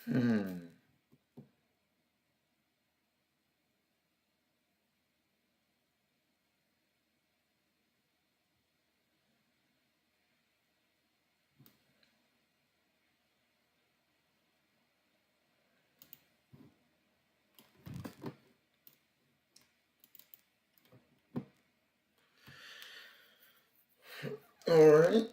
Hmm. All right.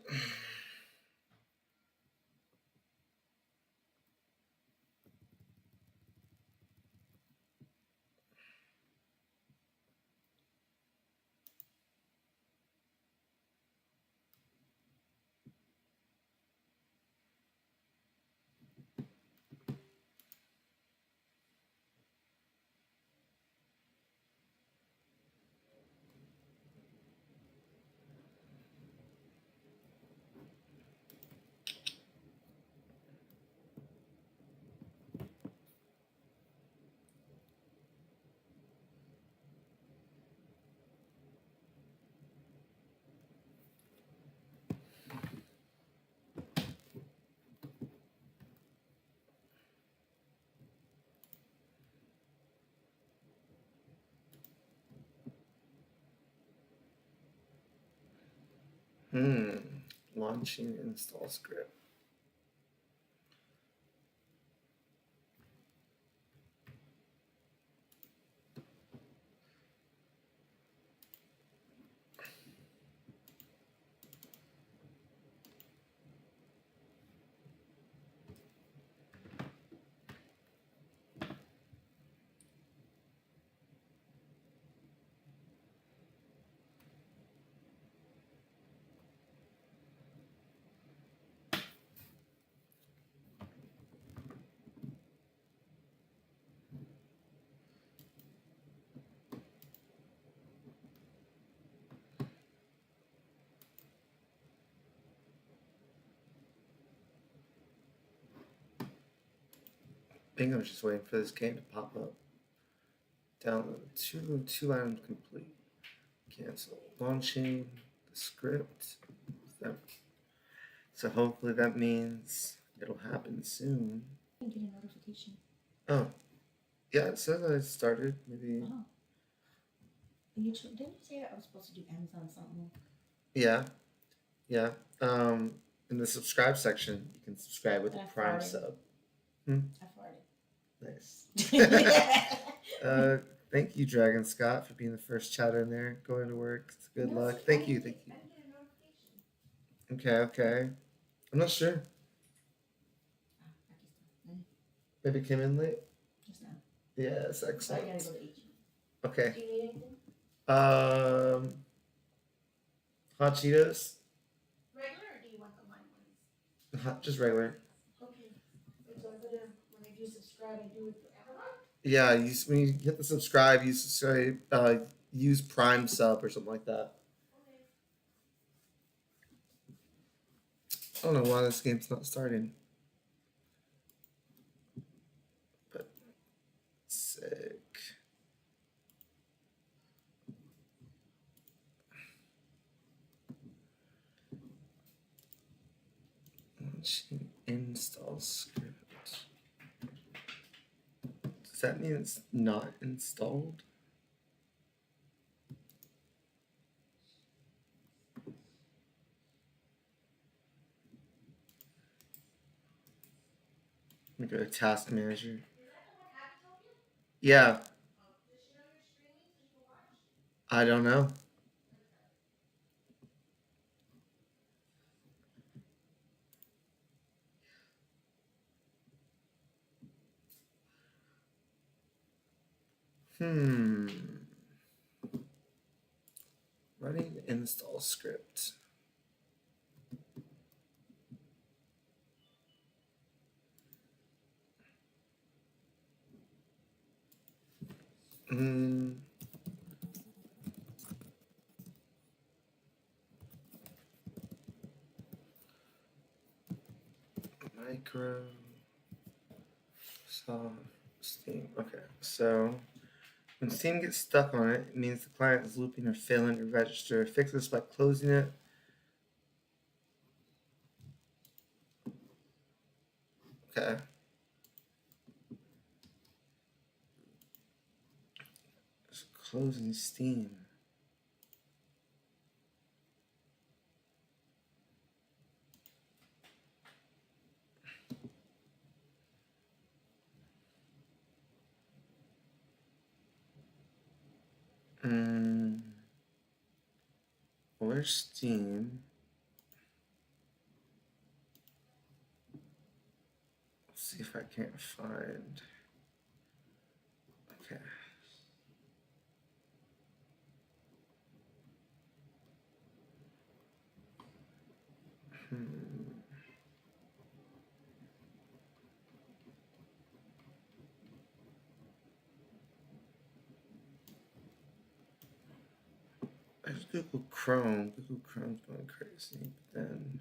Hmm. Launching install script. I think I was just waiting for this game to pop up. Download two items complete. Cancel. Launching the script. That- So hopefully that means it'll happen soon. I didn't get a notification. Oh, yeah, it says I started. Maybe. Oh. YouTube, didn't you say I was supposed to do Amazon something? Yeah, yeah. Um, in the subscribe section, you can subscribe with a I Prime farted. sub. I farted. Nice. uh, thank you, Dragon Scott, for being the first chatter in there. Going to work. Good No, luck. see, Thank you. Thank I you. didn't get a notification. Okay, okay. I'm not sure. Ah, Pakistan. Maybe it came in late. Just now. Yes, So I excellent. gotta go to HEB. Okay. Do you need anything? Um, hot Cheetos. Regular or do you want the lime ones? Just regular. Okay. So I gotta, when I do subscribe, I do it for everyone? Yeah, when you hit the subscribe, you say use Prime sub or something like that. Okay. I don't know why this game's not starting, but sick. Launching install script. Does that mean it's not installed? Let me go to task manager. Yeah, I don't know. Hmm. Running install script. Hmm. Microsoft Steam. Okay, so when Steam gets stuck on it, it means the client is looping or failing to register. Fix this by closing it. Okay. closing Steam. Where's Steam? Let's see if I can't find. Okay. There's Google Chrome. Google Chrome's going crazy, but then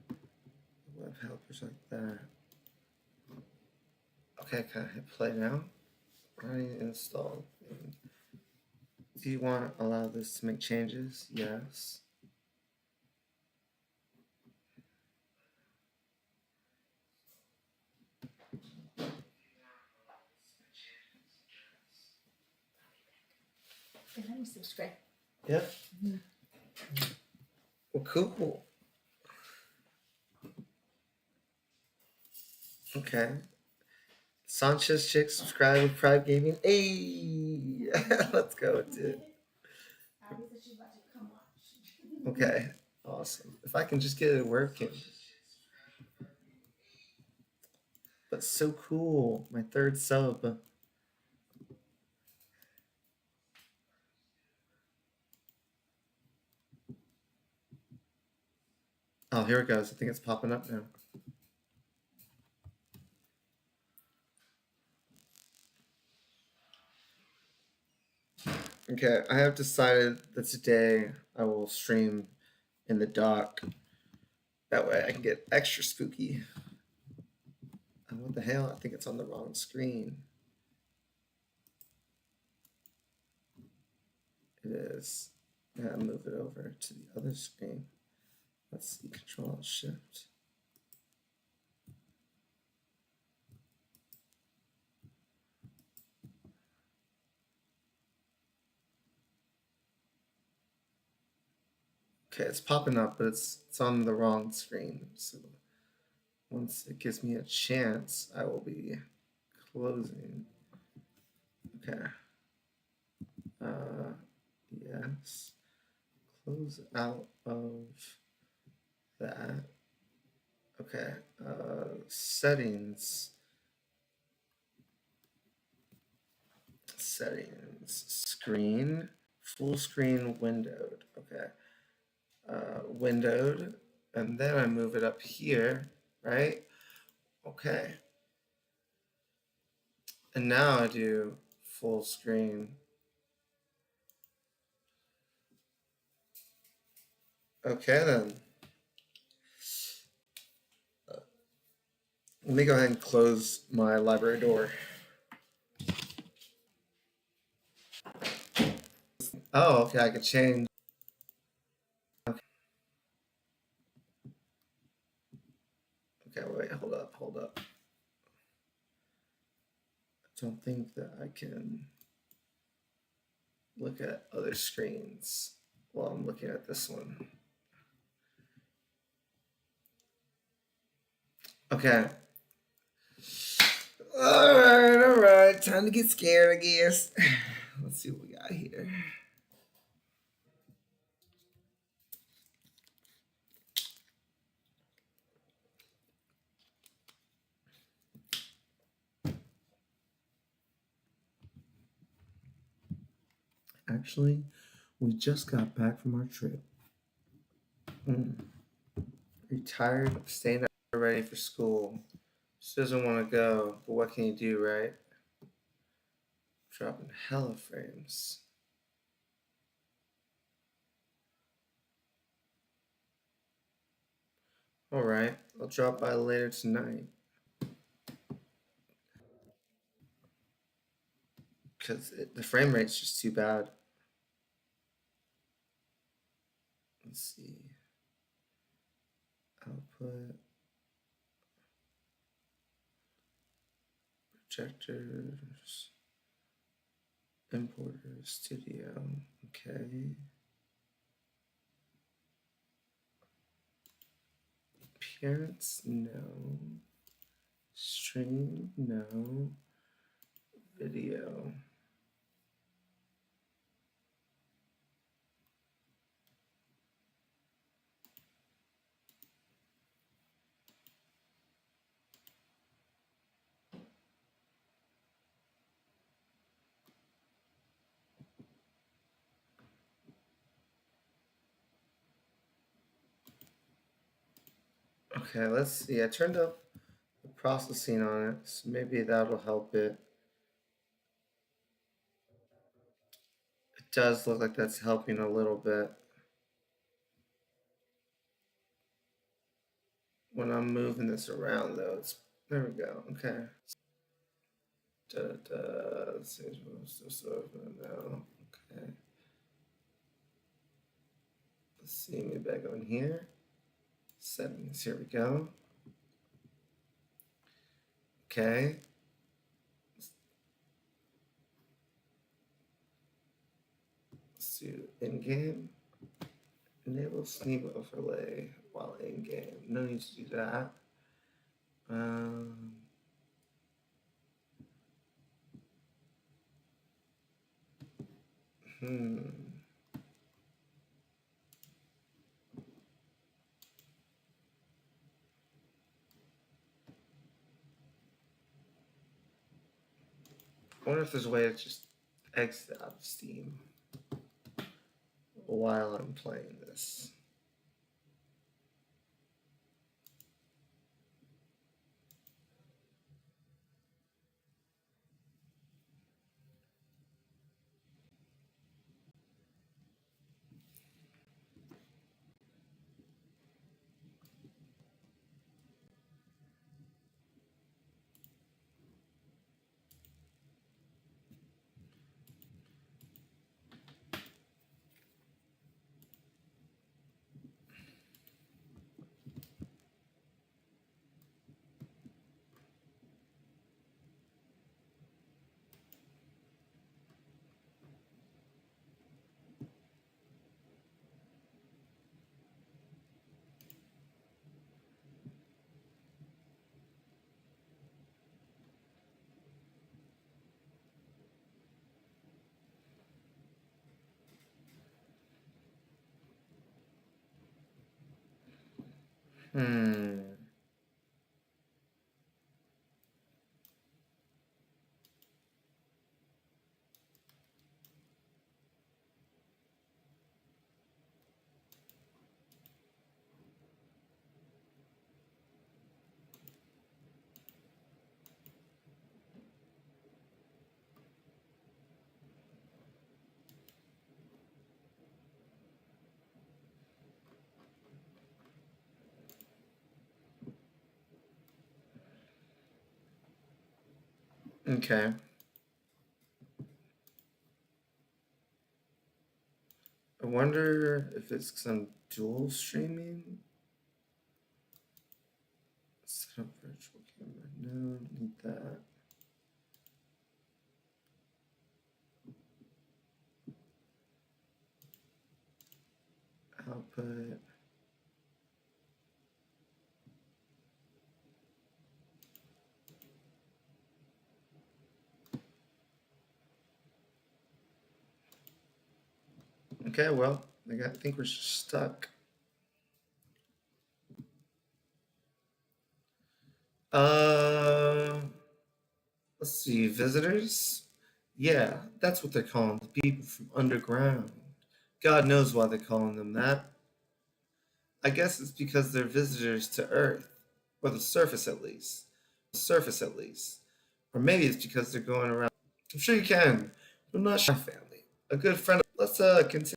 web helpers like that. Okay, can I hit play now? Running install. Do you want to allow this to make changes? Yes. Let me subscribe. Yep. Well, cool. Okay. Sanchez Chick subscribe with Pride Gaming. Hey, let's go, dude. Okay, awesome. If I can just get it working. But so cool. My third sub. Oh, here it goes. I think it's popping up now. Okay, I have decided that today I will stream in the dock. That way I can get extra spooky. And what the hell? I think it's on the wrong screen. It is. Yeah, move it over to the other screen. Let's see, Control Shift. Okay, it's popping up, but it's on the wrong screen. So once it gives me a chance, I will be closing. Okay. Yes. Close out of that. Okay. Settings. Settings. Screen. Full screen windowed. Okay. Windowed. And then I move it up here, right? Okay. And now I do full screen. Okay then. Let me go ahead and close my library door. Oh, okay, I can change. Okay, wait, hold up. I don't think that I can look at other screens while I'm looking at this one. Okay. All right. Time to get scared, I guess. Let's see what we got here. Actually, we just got back from our trip. Are you tired of staying up ready for school? Just doesn't want to go, but what can you do, right? Dropping hella frames. Alright, I'll drop by later tonight. Because the frame rate's just too bad. Let's see. Output. Projectors. Importer studio. Okay. Appearance, no. Stream, no. Video. Okay, let's see. I turned up the processing on it, so maybe that'll help it. It does look like that's helping a little bit. When I'm moving this around, though, it's there. We go. Okay. Let's see. Now. Okay. Let's see. Maybe I go in here. Settings. Here we go. Okay. Let's do in game. Enable Steam overlay while in game. No need to do that. I wonder if there's a way to just exit out of Steam while I'm playing this. Okay. I wonder if it's because I'm dual streaming. Set up virtual camera. No, need that. Output. Okay, well, I think we're stuck. Let's see, visitors? Yeah, that's what they're calling the people from underground. God knows why they're calling them that. I guess it's because they're visitors to Earth, or the surface at least. Surface at least. Or maybe it's because they're going around. I'm sure you can. I'm not sure. My family. A good friend. Let's continue.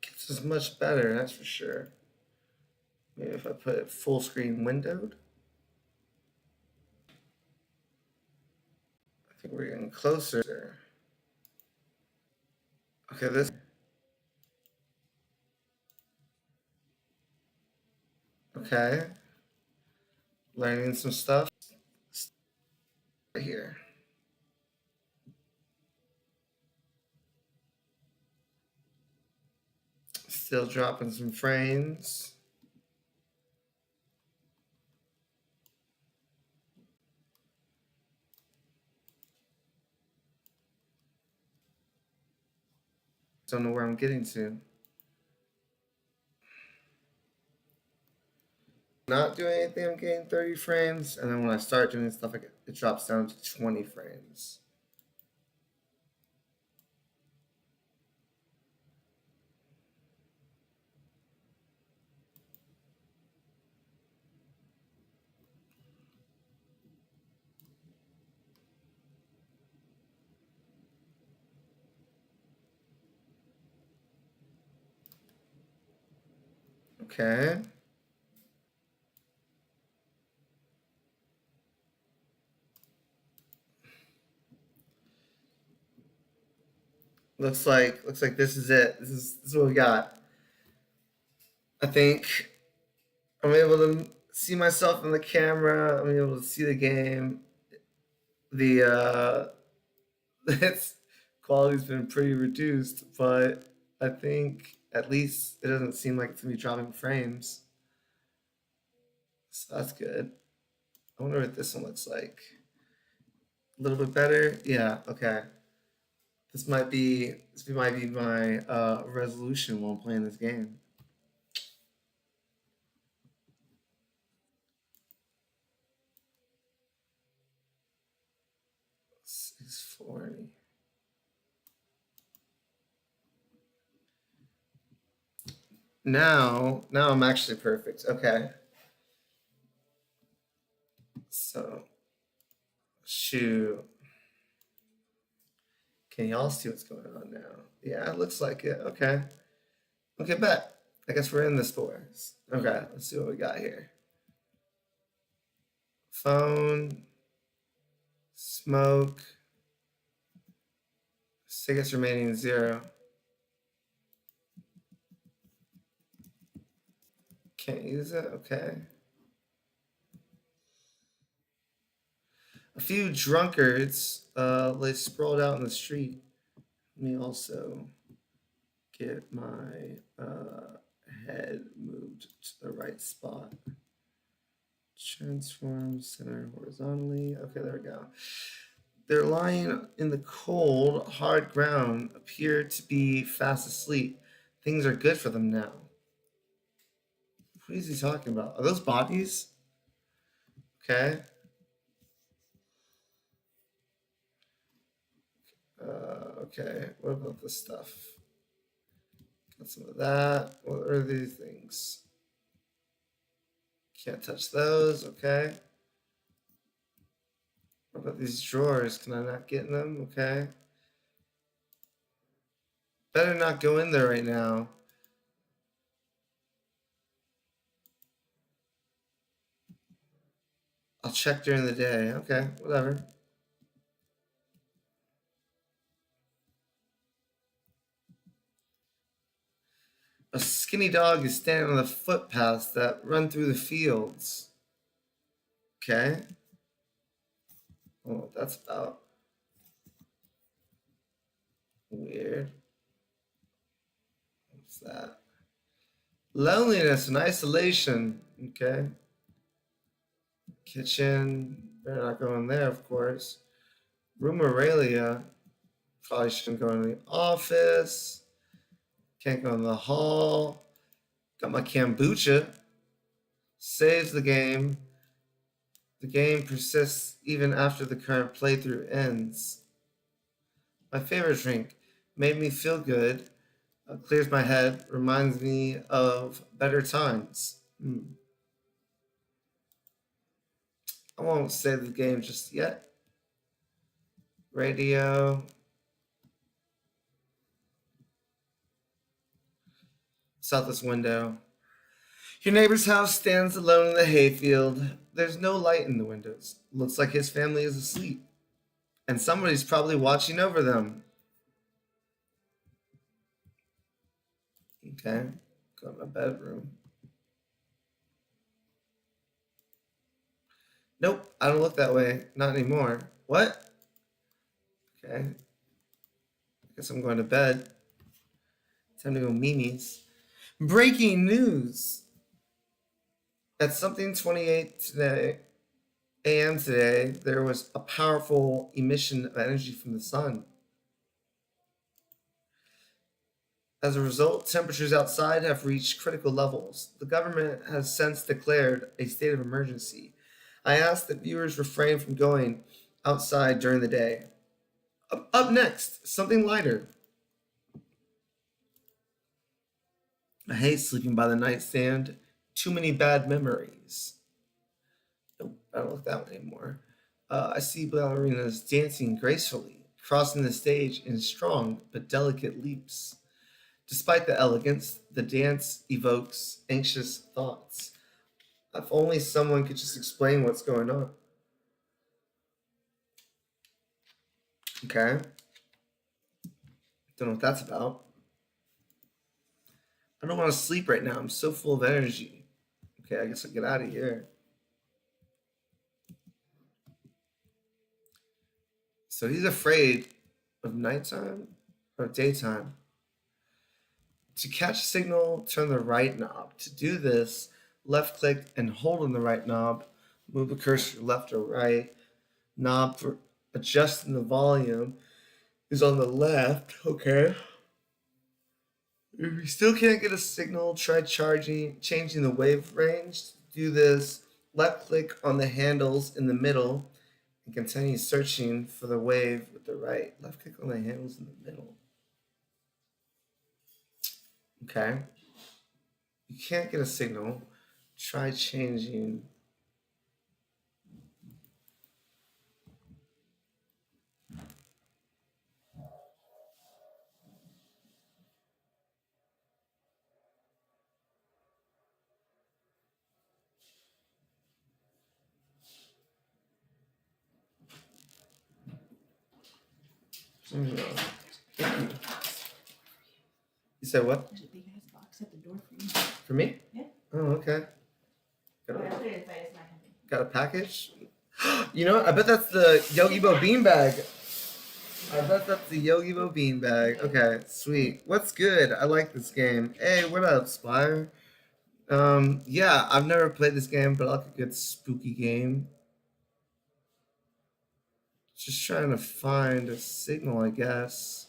This is much better, that's for sure. Maybe if I put it full screen windowed. I think we're getting closer. Okay, this. Okay. Learning some stuff. Right here. Still dropping some frames. Don't know where I'm getting to. Not doing anything, I'm getting 30 frames, and then when I start doing stuff, it drops down to 20 frames. Okay. Looks like this is it. This is what we got. I think I'm able to see myself in the camera. I'm able to see the game. The its quality's been pretty reduced, but I think at least it doesn't seem like it's gonna be dropping frames. So that's good. I wonder what this one looks like. A little bit better? Yeah, okay. This might be my resolution while playing this game. 640. Now I'm actually perfect. Okay. So shoot. Can y'all see what's going on now? Yeah, it looks like it. Okay. Okay, bet. I guess we're in the stores. Okay, let's see what we got here. Phone, smoke, tickets remaining 0. Can't use it. Okay. A few drunkards they sprawled out in the street. Let me also get my head moved to the right spot. Transform center horizontally. Okay, there we go. They're lying in the cold, hard ground, appear to be fast asleep. Things are good for them now. What is he talking about? Are those bodies? Okay. Okay. What about this stuff? Got some of that. What are these things? Can't touch those. Okay. What about these drawers? Can I not get in them? Okay. Better not go in there right now. I'll check during the day. Okay, whatever. A skinny dog is standing on the footpaths that run through the fields. Okay. Oh, that's about weird. What's that? Loneliness and isolation. Okay. Kitchen. Better not go in there, of course. Room Aurelia. Probably shouldn't go in the office. Can't go in the hall. Got my kombucha. Saves the game. The game persists even after the current playthrough ends. My favorite drink. Made me feel good. Clears my head. Reminds me of better times. I won't save the game just yet. Radio. Southwest window. Your neighbor's house stands alone in the hayfield. There's no light in the windows. Looks like his family is asleep. And somebody's probably watching over them. Okay. Go to my bedroom. Nope, I don't look that way. Not anymore. What? Okay. I guess I'm going to bed. Time to go Mimi's. Breaking news. At something 28 today, a.m. today, there was a powerful emission of energy from the sun. As a result, temperatures outside have reached critical levels. The government has since declared a state of emergency. I ask that viewers refrain from going outside during the day. Up next, something lighter. I hate sleeping by the nightstand. Too many bad memories. Nope, I don't like that one anymore. I see ballerinas dancing gracefully, crossing the stage in strong but delicate leaps. Despite the elegance, the dance evokes anxious thoughts. If only someone could just explain what's going on. Okay, don't know what that's about. I don't want to sleep right now. I'm so full of energy. Okay, I guess I'll get out of here. So he's afraid of nighttime or daytime. To catch a signal, turn the right knob. To do this, left click and hold on the right knob. Move the cursor left or right. Knob for adjusting the volume is on the left. Okay. If you still can't get a signal, try changing the wave range. To do this, left click on the handles in the middle and continue searching for the wave with the right. Left click on the handles in the middle. Okay. You can't get a signal. Try changing. You said what? There's a big ass box at the door for you. For me? Yeah. Oh, okay. Got I a, put it inside, it's not heavy. got a package? You know what? I bet that's the Yogi Bo beanbag. I bet that's the Yogi Bo beanbag. Okay, sweet. What's good? I like this game. Hey, what up, Spire? Yeah, I've never played this game, but I like a good spooky game. Just trying to find a signal, I guess.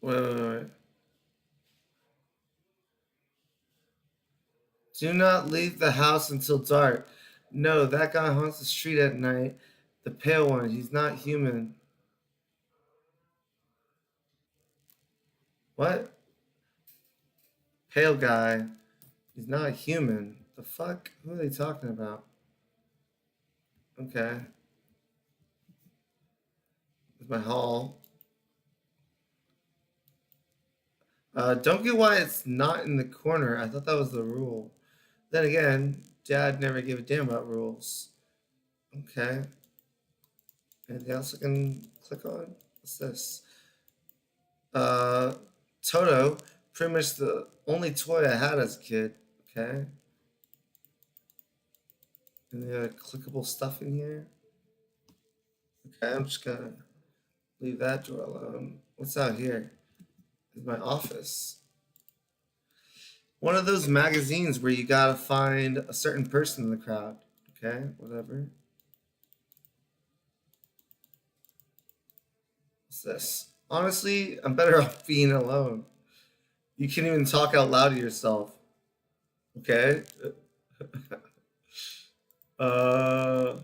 Wait. Do not leave the house until dark. No, that guy haunts the street at night. The pale one, he's not human. What? Pale guy. He's not human. The fuck? Who are they talking about? Okay. There's my hall. Don't get why it's not in the corner. I thought that was the rule. Then again, Dad never gave a damn about rules. Okay. Anything else I can click on? What's this? Toto. Pretty much the only toy I had as a kid. Okay. Any other clickable stuff in here? Okay, I'm just gonna leave that door alone. What's out here? Is my office. One of those magazines where you gotta find a certain person in the crowd. Okay, whatever. What's this? Honestly, I'm better off being alone. You can't even talk out loud to yourself. Okay? uh.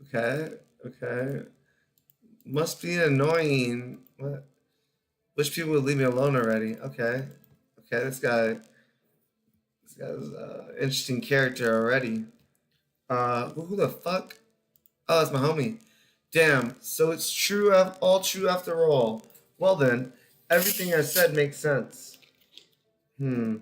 Okay. Okay. Must be annoying. What? Wish people would leave me alone already. Okay. Okay, this guy's interesting character already. Who the fuck? Oh, it's my homie. Damn, so it's true, all true after all. Well then, everything I said makes sense. Don't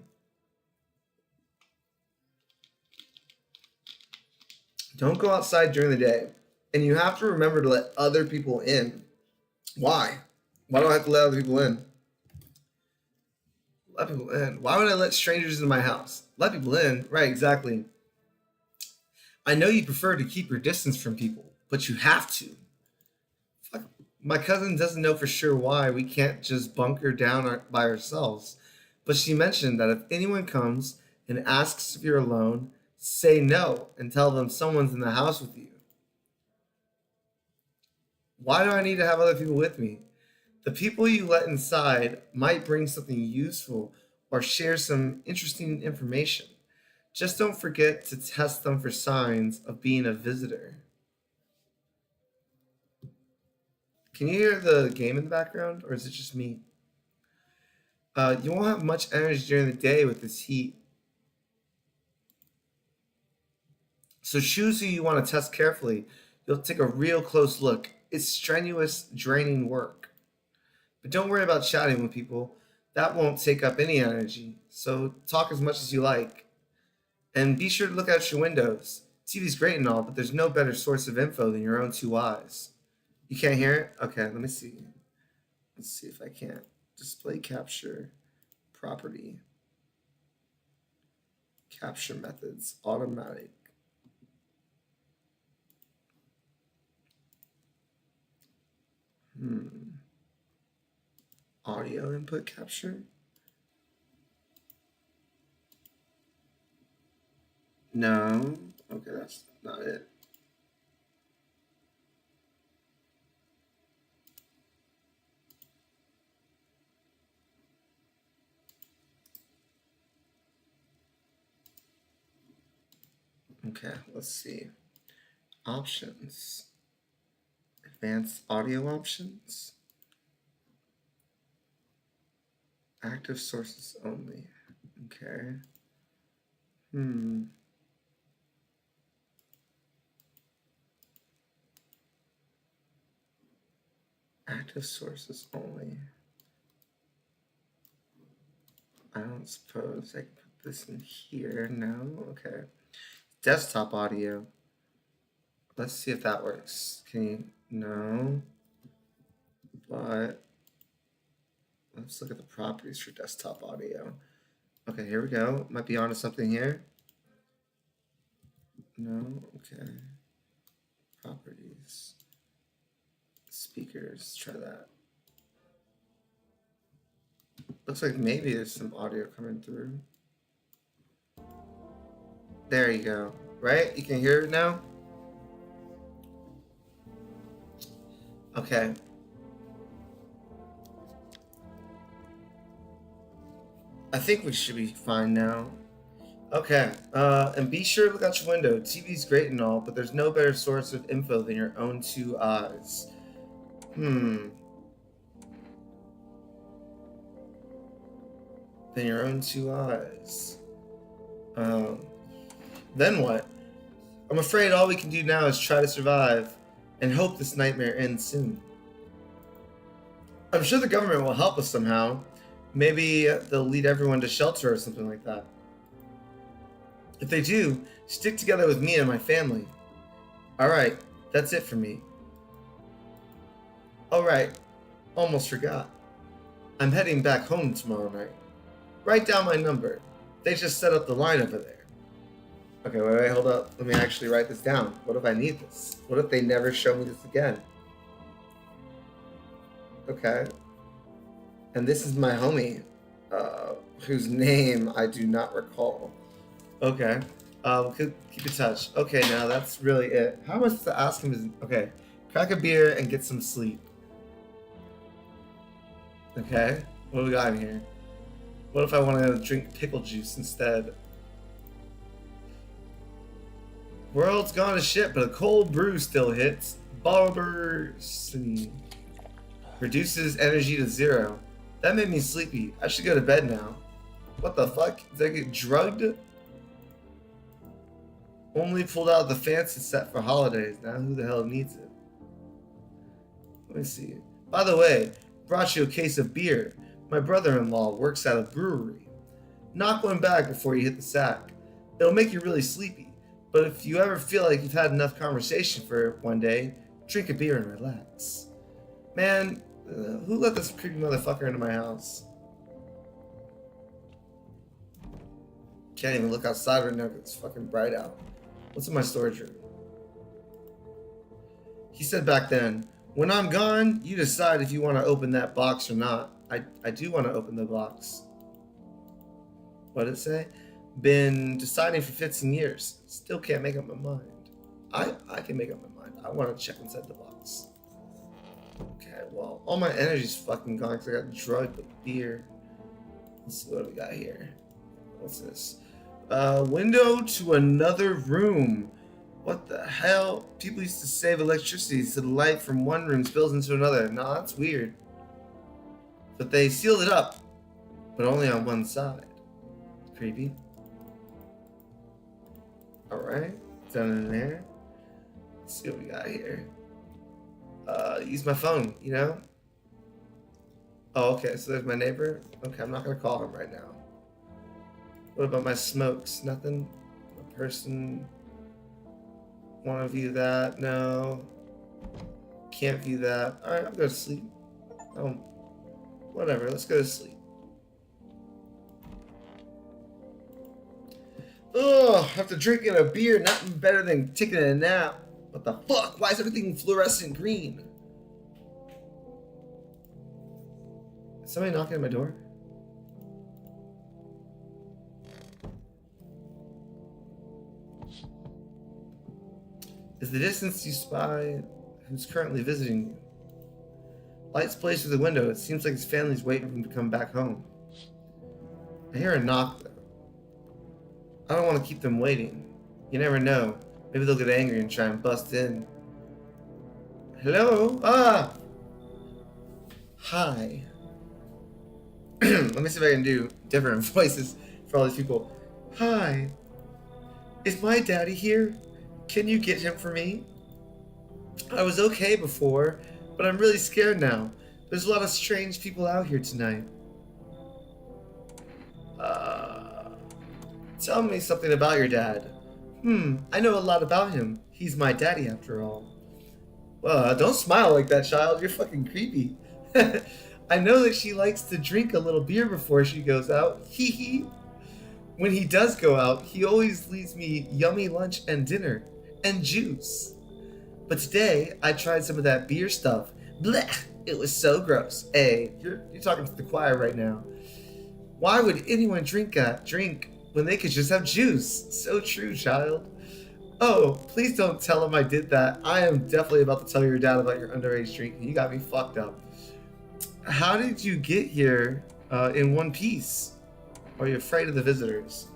go outside during the day. And you have to remember to let other people in. Why? Why do I have to let other people in? Let people in. Why would I let strangers in my house? Let people in. Right, exactly. I know you prefer to keep your distance from people, but you have to. Fuck. My cousin doesn't know for sure why we can't just bunker down by ourselves. But she mentioned that if anyone comes and asks if you're alone, say no and tell them someone's in the house with you. Why do I need to have other people with me? The people you let inside might bring something useful or share some interesting information. Just don't forget to test them for signs of being a visitor. Can you hear the game in the background, or is it just me? You won't have much energy during the day with this heat. So choose who you want to test carefully. You'll take a real close look. It's strenuous, draining work. But don't worry about chatting with people. That won't take up any energy. So talk as much as you like. And be sure to look out your windows. TV's great and all, but there's no better source of info than your own two eyes. You can't hear it? Okay, let me see. Let's see if I can't. Display capture, property, capture methods, automatic. Audio input capture? No. Okay, that's not it. Okay, let's see. Options. Advanced audio options. Active sources only. Okay. Active sources only. I don't suppose I can put this in here. No? Okay. Desktop audio. Let's see if that works. Can you? No. But let's look at the properties for desktop audio. Okay, here we go. Might be onto something here. No? Okay. Properties. Speakers. Try that. Looks like maybe there's some audio coming through. There you go. Right? You can hear it now? Okay. I think we should be fine now. Okay. And be sure to look out your window. TV's great and all, but there's no better source of info than your own two eyes. Than your own two eyes. Then what? I'm afraid all we can do now is try to survive and hope this nightmare ends soon. I'm sure the government will help us somehow. Maybe they'll lead everyone to shelter or something like that. If they do, stick together with me and my family. Alright, that's it for me. Alright, almost forgot. I'm heading back home tomorrow night. Write down my number. They just set up the line over there. Okay, wait, hold up. Let me actually write this down. What if I need this? What if they never show me this again? Okay. And this is my homie, whose name I do not recall. Okay. Keep in touch. Okay, now that's really it. How am I supposed to ask him? Okay. Crack a beer and get some sleep. Okay. What do we got in here? What if I want to drink pickle juice instead? World's gone to shit, but a cold brew still hits. Barbersony. Reduces energy to 0. That made me sleepy. I should go to bed now. What the fuck? Did I get drugged? Only pulled out the fancy set for holidays. Now who the hell needs it? Let me see. By the way, brought you a case of beer. My brother-in-law works at a brewery. Knock one back before you hit the sack. It'll make you really sleepy, but if you ever feel like you've had enough conversation for one day, drink a beer and relax. Man, who let this creepy motherfucker into my house? Can't even look outside right now because it's fucking bright out. What's in my storage room? He said back then, when I'm gone, you decide if you want to open that box or not. I do want to open the box. What did it say? Been deciding for 15 years. Still can't make up my mind. I can make up my mind. I want to check inside the box. Okay, well, all my energy's fucking gone because I got drugged with beer. Let's see what we got here. What's this? Window to another room. What the hell? People used to save electricity so the light from one room spills into another. No, that's weird. But they sealed it up, but only on one side. Creepy. Alright, down in there. Let's see what we got here. Use my phone, you know? Oh, okay, so there's my neighbor. Okay, I'm not gonna call him right now. What about my smokes? Nothing? A person? Wanna view that? No. Can't view that. Alright, I'll go to sleep. Whatever, let's go to sleep. Ugh, after drinking a beer, nothing better than taking a nap. What the fuck? Why is everything fluorescent green? Is somebody knocking at my door? Is the distance you spy who's currently visiting you? Lights placed through the window. It seems like his family's waiting for him to come back home. I hear a knock, though. I don't want to keep them waiting. You never know. Maybe they'll get angry and try and bust in. Hello? Ah! Hi. Let me see if I can do different voices for all these people. Hi. Is my daddy here? Can you get him for me? I was okay before, but I'm really scared now. There's a lot of strange people out here tonight. Tell me something about your dad. I know a lot about him. He's my daddy after all. Well, don't smile like that, child. You're fucking creepy. I know that she likes to drink a little beer before she goes out. Hee hee. When he does go out, he always leaves me yummy lunch and dinner. And juice. But today, I tried some of that beer stuff. Blech! It was so gross. Hey, you're talking to the choir right now. Why would anyone drink when they could just have juice? So true, child. Oh, please don't tell him I did that. I am definitely about to tell your dad about your underage drinking. You got me fucked up. How did you get here in one piece? Are you afraid of the visitors?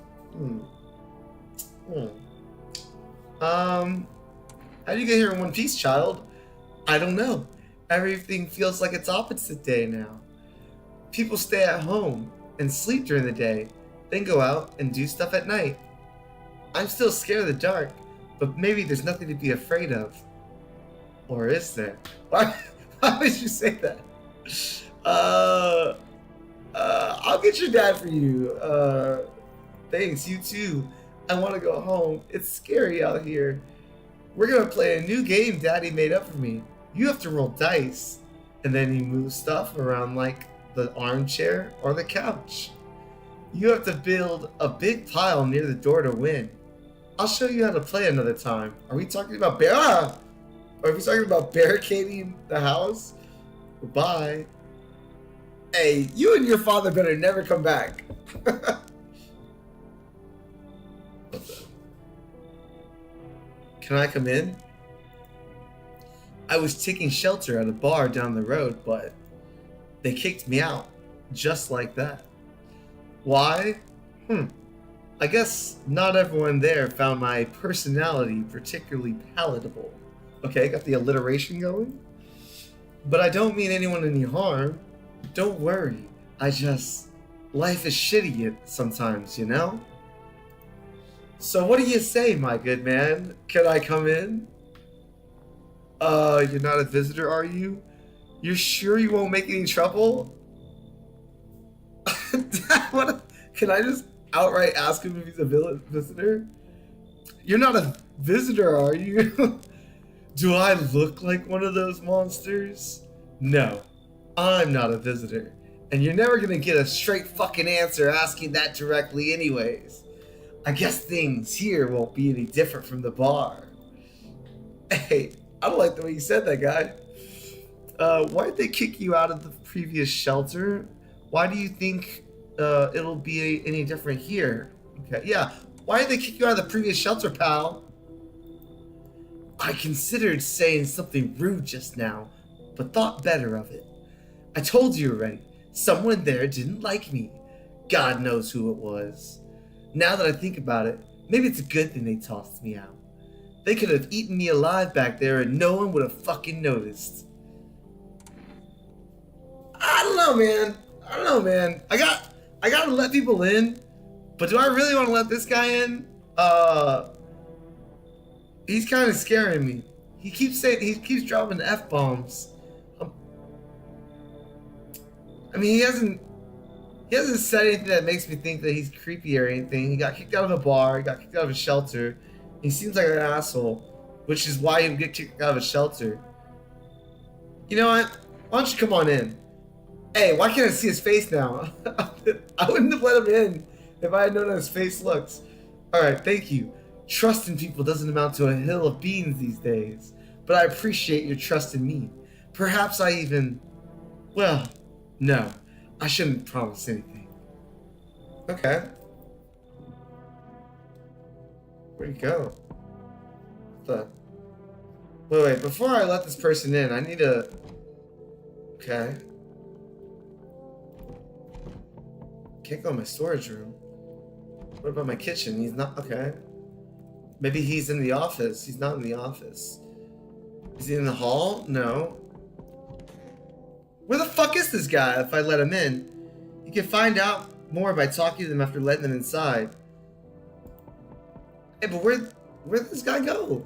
How do you get here in one piece, child? I don't know. Everything feels like it's opposite day now. People stay at home and sleep during the day, then go out and do stuff at night. I'm still scared of the dark, but maybe there's nothing to be afraid of. Or is there? Why would you say that? I'll get your dad for you. Thanks, you too. I want to go home. It's scary out here. We're gonna play a new game Daddy made up for me. You have to roll dice, and then you move stuff around like the armchair or the couch. You have to build a big pile near the door to win. I'll show you how to play another time. Are we talking about Are we talking about barricading the house? Bye. Hey, you and your father better never come back. Can I come in? I was taking shelter at a bar down the road, but they kicked me out. Just like that. Why? I guess not everyone there found my personality particularly palatable. Okay, got the alliteration going. But I don't mean anyone any harm. Don't worry. Life is shitty sometimes, you know? So what do you say, my good man? Can I come in? You're not a visitor, are you? You're sure you won't make any trouble? Can I just outright ask him if he's a visitor? You're not a visitor, are you? Do I look like one of those monsters? No, I'm not a visitor. And you're never gonna get a straight fucking answer asking that directly anyways. I guess things here won't be any different from the bar. Hey, I don't like the way you said that, guy. Why'd they kick you out of the previous shelter? Why do you think it'll be any different here? Okay, yeah. Why did they kick you out of the previous shelter, pal? I considered saying something rude just now, but thought better of it. I told you already, someone there didn't like me. God knows who it was. Now that I think about it, maybe it's a good thing they tossed me out. They could have eaten me alive back there and no one would have fucking noticed. I don't know, man. I gotta let people in, but do I really want to let this guy in? He's kind of scaring me. He keeps dropping F-bombs. I mean, he hasn't said anything that makes me think that he's creepy or anything. He got kicked out of a bar, he got kicked out of a shelter. He seems like an asshole, which is why he would get kicked out of a shelter. You know what? Why don't you come on in? Hey, why can't I see his face now? I wouldn't have let him in if I had known how his face looks. Alright, thank you. Trust in people doesn't amount to a hill of beans these days, but I appreciate your trust in me. Perhaps I even... Well, no. I shouldn't promise anything. Okay. Where'd he go? Wait, before I let this person in, I need to... Okay. Can't go in my storage room. What about my kitchen? He's not... Okay. Maybe he's in the office. He's not in the office. Is he in the hall? No. Where the fuck is this guy if I let him in? You can find out more by talking to them after letting them inside. Hey, but where'd this guy go?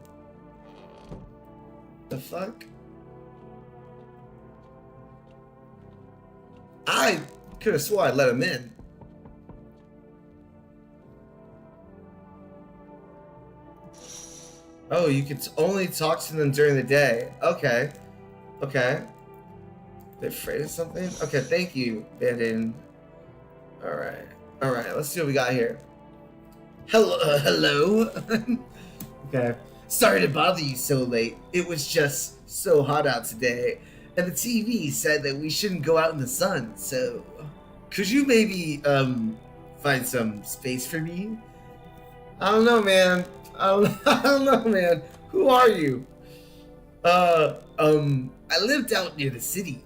The fuck? I could have swore I let him in. Oh, you can only talk to them during the day. Okay. Okay. They're afraid of something? Okay, thank you, Band-Aid. Alright. Alright, let's see what we got here. Hello? Okay. Sorry to bother you so late. It was just so hot out today, and the TV said that we shouldn't go out in the sun, so... Could you maybe, find some space for me? I don't know, man. I don't know, man. Who are you? I lived out near the city.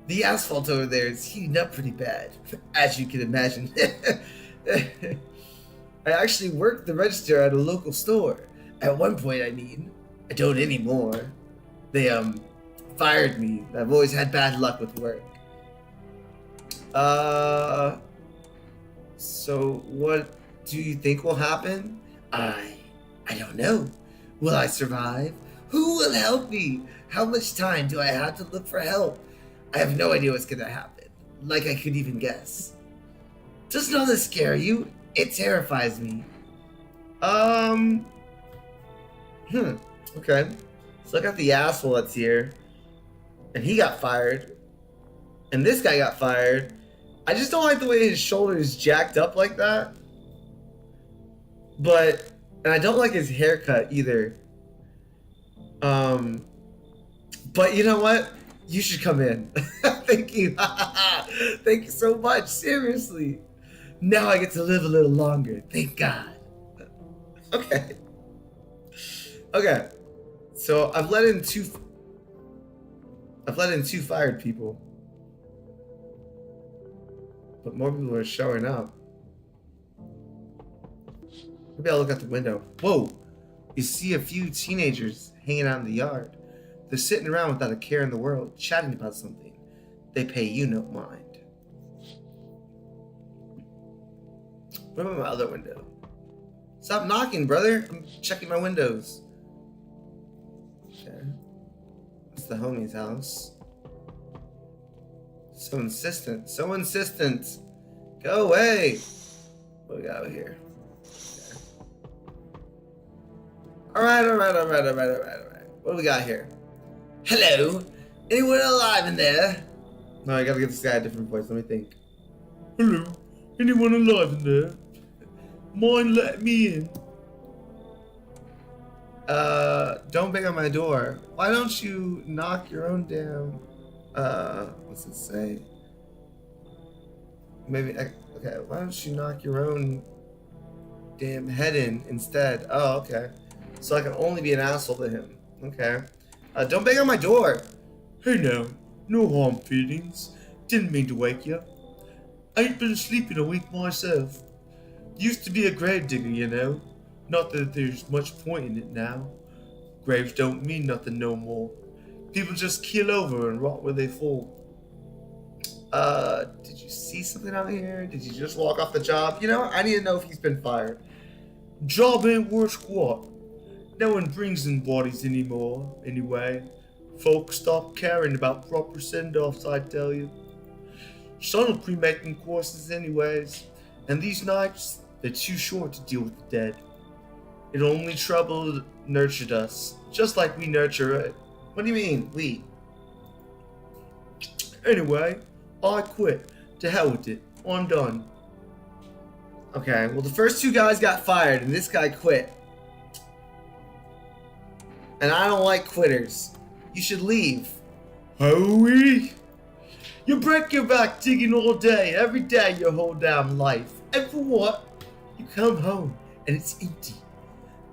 The asphalt over there is heating up pretty bad, as you can imagine. I actually worked the register at a local store. At one point, I mean. I don't anymore. They, fired me. I've always had bad luck with work. So what do you think will happen? I don't know. Will I survive? Who will help me? How much time do I have to look for help? I have no idea what's gonna happen. Like I could even guess. Does none of this scare you? It terrifies me. Okay. So look at the asshole that's here. And he got fired. And this guy got fired. I just don't like the way his shoulder is jacked up like that. But, and I don't like his haircut either. But you know what? You should come in. Thank you. Thank you so much. Seriously. Now I get to live a little longer. Thank God. Okay. Okay. So I've let in two fired people. But more people are showing up. Maybe I'll look out the window. Whoa! You see a few teenagers hanging out in the yard. They're sitting around without a care in the world, chatting about something. They pay you no mind. What about my other window? Stop knocking, brother. I'm checking my windows. Okay. That's the homie's house. So insistent. So insistent. Go away. What do we got over here? Okay. Alright. What do we got here? Hello? Anyone alive in there? No, I gotta give this guy a different voice. Let me think. Hello? Anyone alive in there? Mind letting me in? Don't bang on my door. Why don't you knock your own damn, what's it say? Maybe, okay, why don't you knock your own damn head in instead? Oh, okay. So I can only be an asshole to him. Okay. Don't bang on my door. Hey now, no harm feelings. Didn't mean to wake you. Ain't been sleeping a week myself. Used to be a grave digger, you know. Not that there's much point in it now. Graves don't mean nothing no more. People just keel over and rot where they fall. Did you see something out here? Did you just walk off the job? You know, I need to know if he's been fired. Job ain't worth squat. No one brings in bodies anymore, anyway. Folks stop caring about proper send-offs, I tell you. Son'll be making courses anyways, and these nights, they're too short to deal with the dead. It only troubled nurtured us, just like we nurture it. What do you mean, we? Anyway, I quit. To hell with it. I'm done. Okay, well the first two guys got fired and this guy quit. And I don't like quitters. You should leave. Howie? You break your back digging all day, every day your whole damn life. And for what? You come home and it's empty.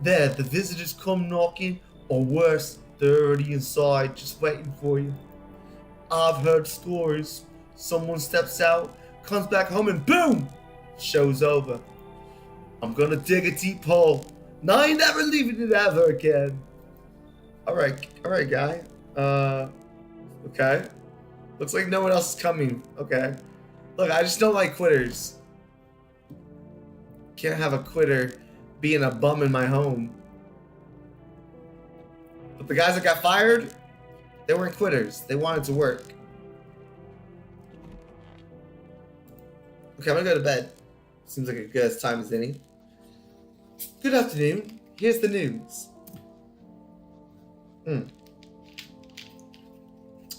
There, the visitors come knocking, or worse, they're already inside just waiting for you. I've heard stories. Someone steps out, comes back home, and boom! Show's over. I'm gonna dig a deep hole. Now I ain't never leaving it ever again. Alright guy. Okay. Looks like no one else is coming. Okay. Look, I just don't like quitters. Can't have a quitter being a bum in my home. But the guys that got fired, they weren't quitters. They wanted to work. Okay, I'm gonna go to bed. Seems like a good time as any. Good afternoon. Here's the news.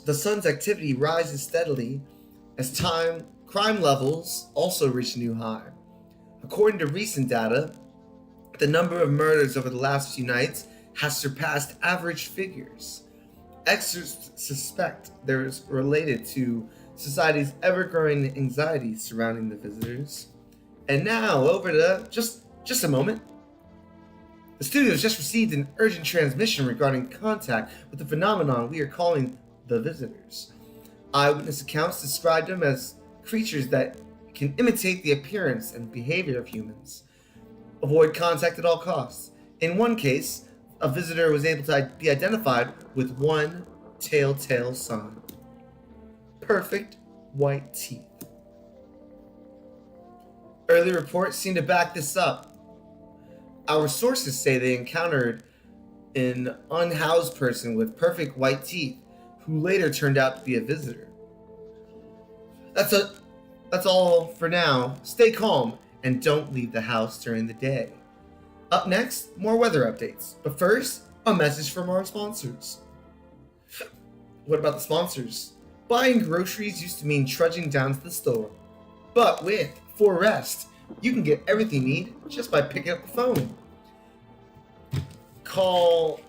The sun's activity rises steadily as crime levels also reach a new high. According to recent data, the number of murders over the last few nights has surpassed average figures. Experts suspect there is related to society's ever-growing anxiety surrounding the visitors. And now, over to just a moment. The studio has just received an urgent transmission regarding contact with the phenomenon we are calling the visitors. Eyewitness accounts described them as creatures that can imitate the appearance and behavior of humans. Avoid contact at all costs. In one case, a visitor was able to be identified with one telltale sign. Perfect white teeth. Early reports seem to back this up. Our sources say they encountered an unhoused person with perfect white teeth who later turned out to be a visitor. That's all for now. Stay calm and don't leave the house during the day. Up next, more weather updates. But first, a message from our sponsors. What about the sponsors? Buying groceries used to mean trudging down to the store. But with ForRest, you can get everything you need just by picking up the phone. Call...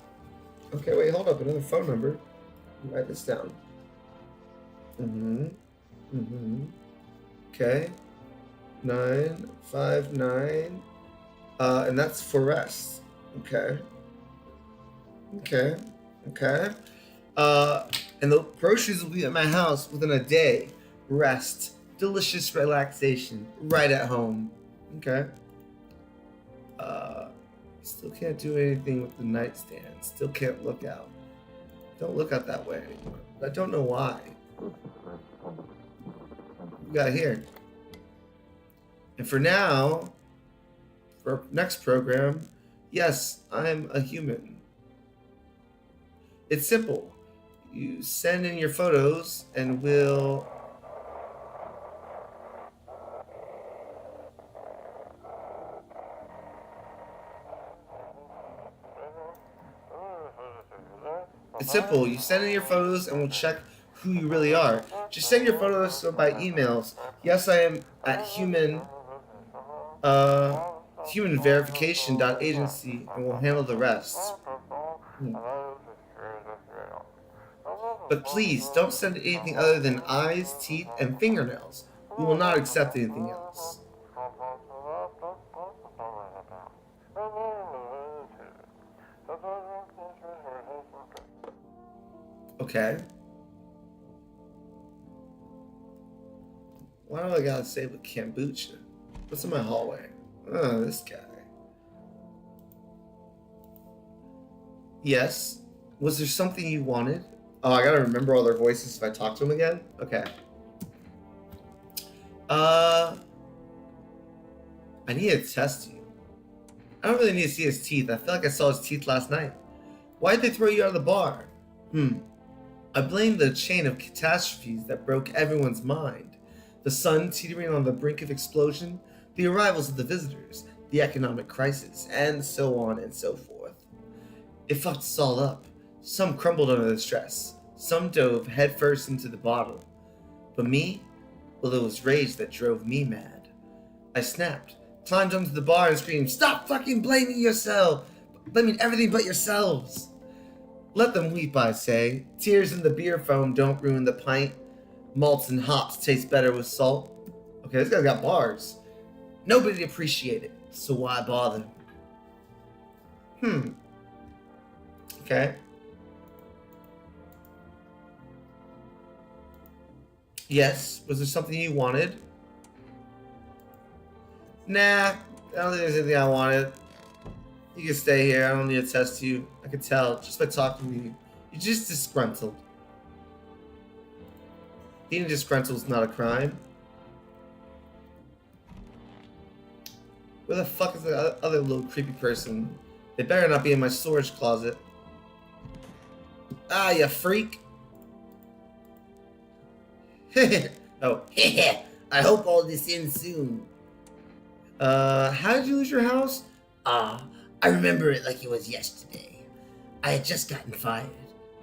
Okay, wait, hold up. Another phone number. Write this down. Okay. 959. And that's ForRest. Okay. And the groceries will be at my house within a day. Rest. Delicious relaxation. Right at home. Okay. Still can't do anything with the nightstand. Still can't look out. Don't look out that way anymore. I don't know why. We got here. And for now, for our next program, yes, I'm a human. It's simple. You send in your photos and we'll It's simple. You send in your photos and we'll check who you really are. Just send your photos by emails. Yes, I am at humanverification.agency and we'll handle the rest. But please, don't send anything other than eyes, teeth, and fingernails. We will not accept anything else. Okay. Why do I gotta say with kombucha? What's in my hallway? Oh, this guy. Yes. Was there something you wanted? Oh, I gotta remember all their voices if I talk to them again? Okay. I need to test you. I don't really need to see his teeth. I feel like I saw his teeth last night. Why'd they throw you out of the bar? I blame the chain of catastrophes that broke everyone's mind. The sun teetering on the brink of explosion, the arrivals of the visitors, the economic crisis, and so on and so forth. It fucked us all up. Some crumbled under the stress. Some dove headfirst into the bottle. But me? Well, it was rage that drove me mad. I snapped, climbed onto the bar and screamed, "Stop fucking blaming yourself! Blaming everything but yourselves!" Let them weep, I say. Tears in the beer foam don't ruin the pint. Malts and hops taste better with salt. Okay, this guy's got bars. Nobody appreciate it, so why bother? Okay. Yes, was there something you wanted? Nah, I don't think there's anything I wanted. You can stay here, I don't need to test you. I can tell, just by talking to you. You're just disgruntled. Being disgruntled is not a crime. Where the fuck is the other little creepy person? They better not be in my storage closet. Ah, you freak. Oh, I hope all this ends soon. How did you lose your house? I remember it like it was yesterday. I had just gotten fired.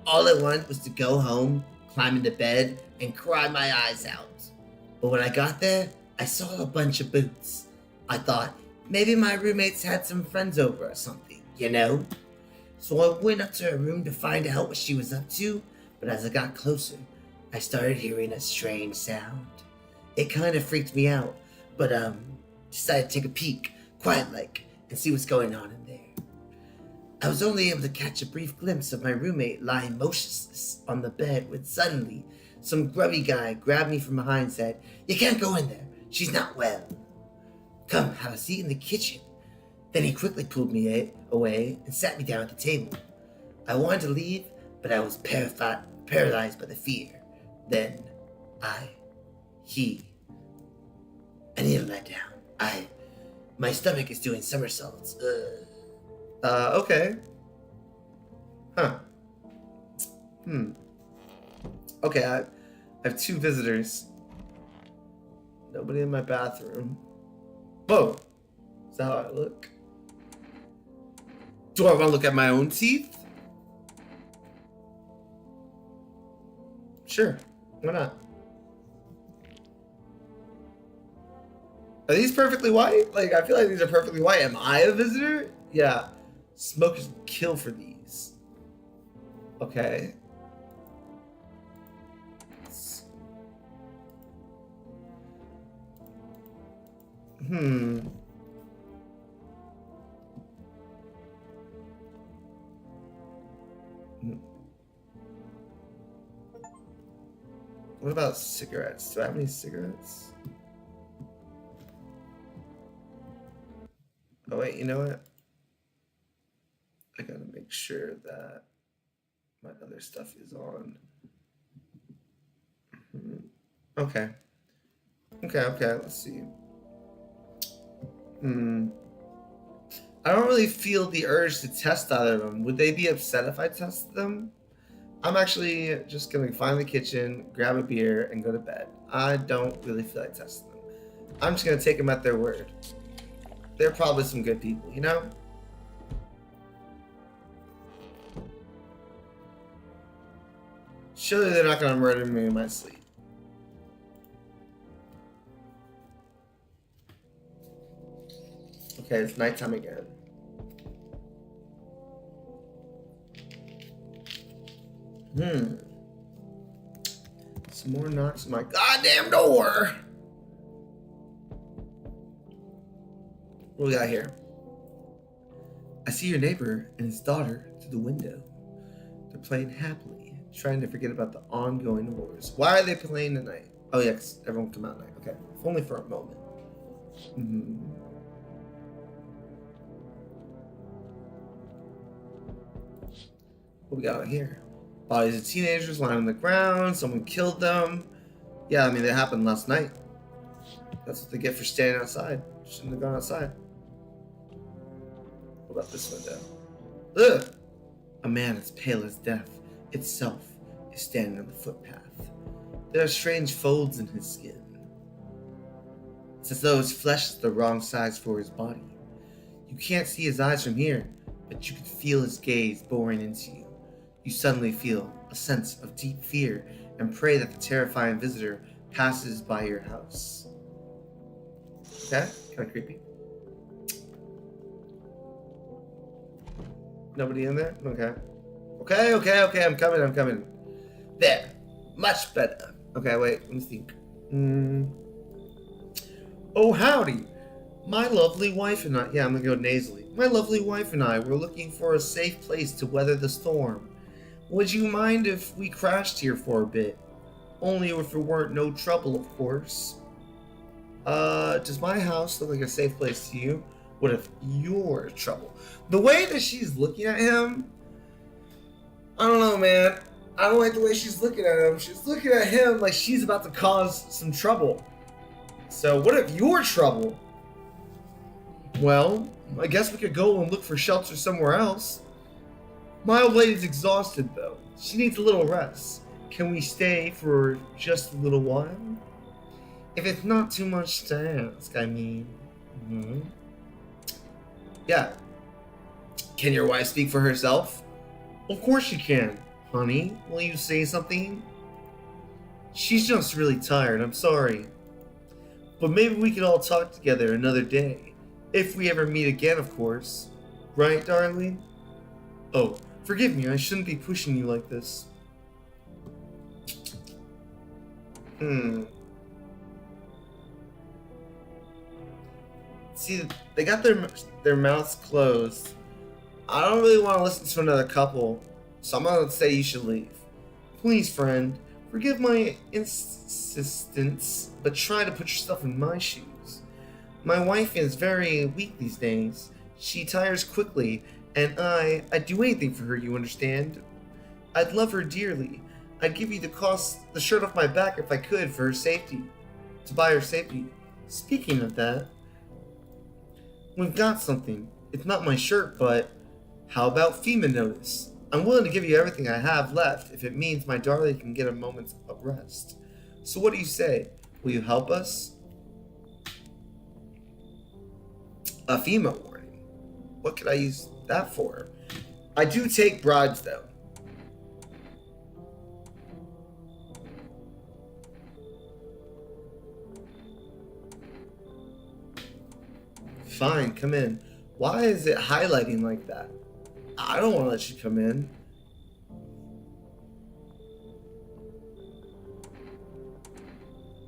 All I wanted was to go home, climb into bed, and cry my eyes out. But when I got there, I saw a bunch of boots. I thought, maybe my roommates had some friends over or something, you know? So I went up to her room to find out what she was up to, but as I got closer, I started hearing a strange sound. It kind of freaked me out, but decided to take a peek, quiet-like, and see what's going on in there. I was only able to catch a brief glimpse of my roommate lying motionless on the bed when suddenly some grubby guy grabbed me from behind and said, "You can't go in there. She's not well. Come, have a seat in the kitchen." Then he quickly pulled me away and sat me down at the table. I wanted to leave, but I was paralyzed by the fear. Then I need to lie down. My stomach is doing somersaults. Okay. Huh. Okay, I have two visitors. Nobody in my bathroom. Whoa. Is that how I look? Do I want to look at my own teeth? Sure. Why not? Are these perfectly white? Like, I feel like these are perfectly white. Am I a visitor? Yeah. Smokers kill for these. Okay. What about cigarettes? Do I have any cigarettes? Oh wait, you know what? I gotta make sure that my other stuff is on. Okay. Okay, let's see. I don't really feel the urge to test either of them. Would they be upset if I tested them? I'm actually just gonna find the kitchen, grab a beer, and go to bed. I don't really feel like testing them. I'm just gonna take them at their word. They're probably some good people, you know? Surely they're not gonna murder me in my sleep. Okay, it's nighttime again. Some more knocks on my goddamn door. What we got here? I see your neighbor and his daughter through the window. They're playing happily, trying to forget about the ongoing horrors. Why are they playing tonight? Oh yeah, 'cause everyone come out at night. Okay, if only for a moment. What we got out here? Bodies of teenagers lying on the ground. Someone killed them. Yeah, I mean, that happened last night. That's what they get for standing outside. Shouldn't have gone outside. What about this window? Ugh! A man as pale as death itself is standing on the footpath. There are strange folds in his skin. It's as though his flesh is the wrong size for his body. You can't see his eyes from here, but you can feel his gaze boring into you. You suddenly feel a sense of deep fear and pray that the terrifying visitor passes by your house. Okay, kind of creepy. Nobody in there? Okay, I'm coming. There, much better. Okay, wait, let me think. Oh, howdy. My lovely wife and I, yeah, I'm gonna go nasally. My lovely wife and I were looking for a safe place to weather the storm. Would you mind if we crashed here for a bit? Only if it weren't no trouble, of course. Does my house look like a safe place to you? What if you're in trouble? The way that she's looking at him, I don't know, man. I don't like the way she's looking at him. She's looking at him like she's about to cause some trouble. So what if you're trouble? Well, I guess we could go and look for shelter somewhere else. My old lady's exhausted, though. She needs a little rest. Can we stay for just a little while? If it's not too much to ask, I mean. Yeah. Can your wife speak for herself? Of course she can. Honey, will you say something? She's just really tired, I'm sorry. But maybe we could all talk together another day. If we ever meet again, of course. Right, darling? Oh, forgive me, I shouldn't be pushing you like this. See, they got their mouths closed. I don't really want to listen to another couple, so I'm gonna say you should leave. Please, friend, forgive my insistence, but try to put yourself in my shoes. My wife is very weak these days. She tires quickly, and I'd do anything for her, you understand? I'd love her dearly. I'd give you the shirt off my back if I could for her safety. To buy her safety. Speaking of that, we've got something. It's not my shirt, but how about FEMA notice? I'm willing to give you everything I have left if it means my darling can get a moment of rest. So what do you say? Will you help us? A FEMA warning. What could I use that for? I do take bribes, though. Fine, come in. Why is it highlighting like that? I don't want to let you come in.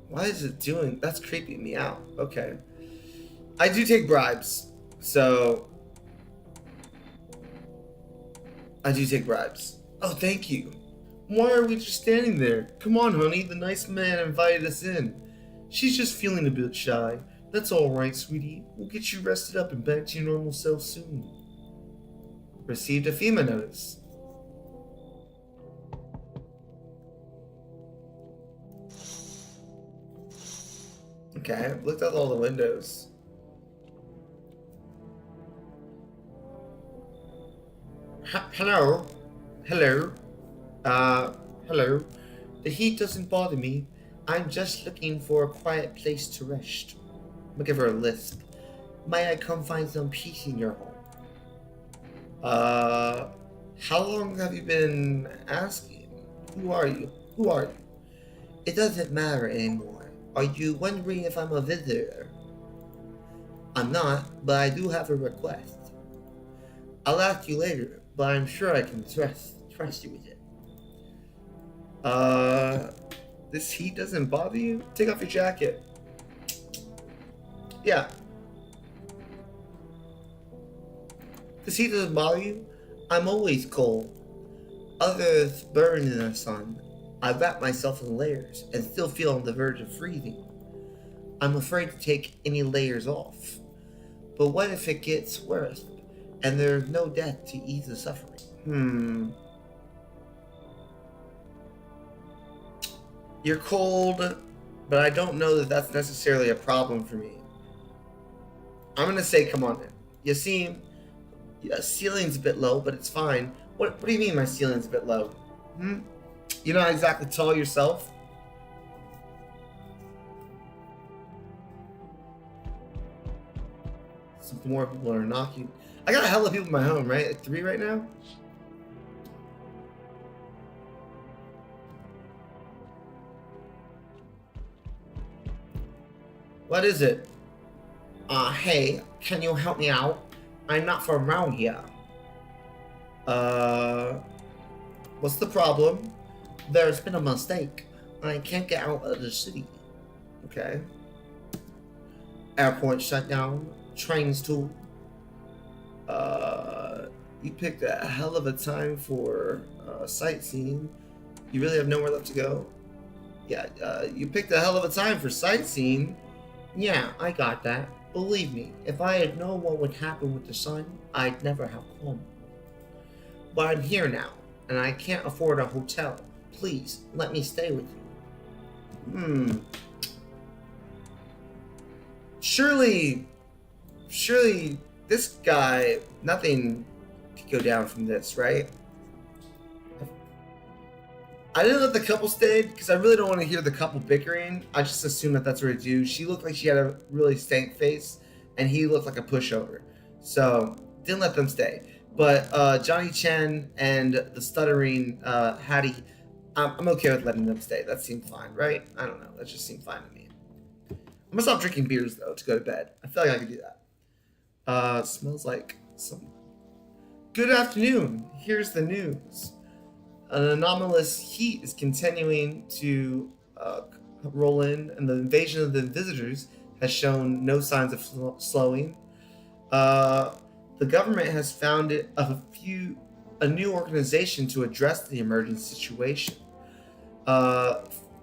Why is it doing? That's creeping me out. Okay. I do take bribes. So. I do take bribes. Oh, thank you. Why are we just standing there? Come on, honey. The nice man invited us in. She's just feeling a bit shy. That's alright, sweetie. We'll get you rested up and back to your normal self soon. Received a FEMA notice. Okay, I've looked out all the windows. Hello? Hello? Hello? The heat doesn't bother me. I'm just looking for a quiet place to rest. I'll give her a lisp. May I come find some peace in your home? How long have you been asking? Who are you? Who are you? It doesn't matter anymore. Are you wondering if I'm a visitor? I'm not, but I do have a request. I'll ask you later, but I'm sure I can trust you with it. Uh, this heat doesn't bother you? Take off your jacket. Yeah. This heat doesn't bother you? I'm always cold. Others burn in the sun. I wrap myself in layers and still feel on the verge of freezing. I'm afraid to take any layers off. But what if it gets worse and there's no death to ease the suffering? You're cold, but I don't know that that's necessarily a problem for me. I'm gonna say, come on in. You seem, ceiling's a bit low, but it's fine. What do you mean my ceiling's a bit low? You're not exactly tall yourself. Some more people are knocking. I got a hell of people in my home, right? Like 3 right now? What is it? Hey, can you help me out? I'm not from around here. What's the problem? There's been a mistake. I can't get out of the city. Okay. Airport shut down. Trains too. You picked a hell of a time for sightseeing. You really have nowhere left to go? Yeah, you picked a hell of a time for sightseeing. Yeah, I got that. Believe me, if I had known what would happen with the sun, I'd never have come. But I'm here now, and I can't afford a hotel. Please, let me stay with you. Surely, this guy, nothing could go down from this, right? I didn't let the couple stay because I really don't want to hear the couple bickering. I just assumed that that's what it do. She looked like she had a really stank face, and he looked like a pushover. So, didn't let them stay. But Johnny Chen and the stuttering Hattie, I'm okay with letting them stay. That seemed fine, right? I don't know. That just seemed fine to me. I'm gonna stop drinking beers, though, to go to bed. I feel like I could do that. Smells like some... Good afternoon. Here's the news. An anomalous heat is continuing to roll in, and the invasion of the visitors has shown no signs of slowing. The government has founded a new organization to address the emergency situation,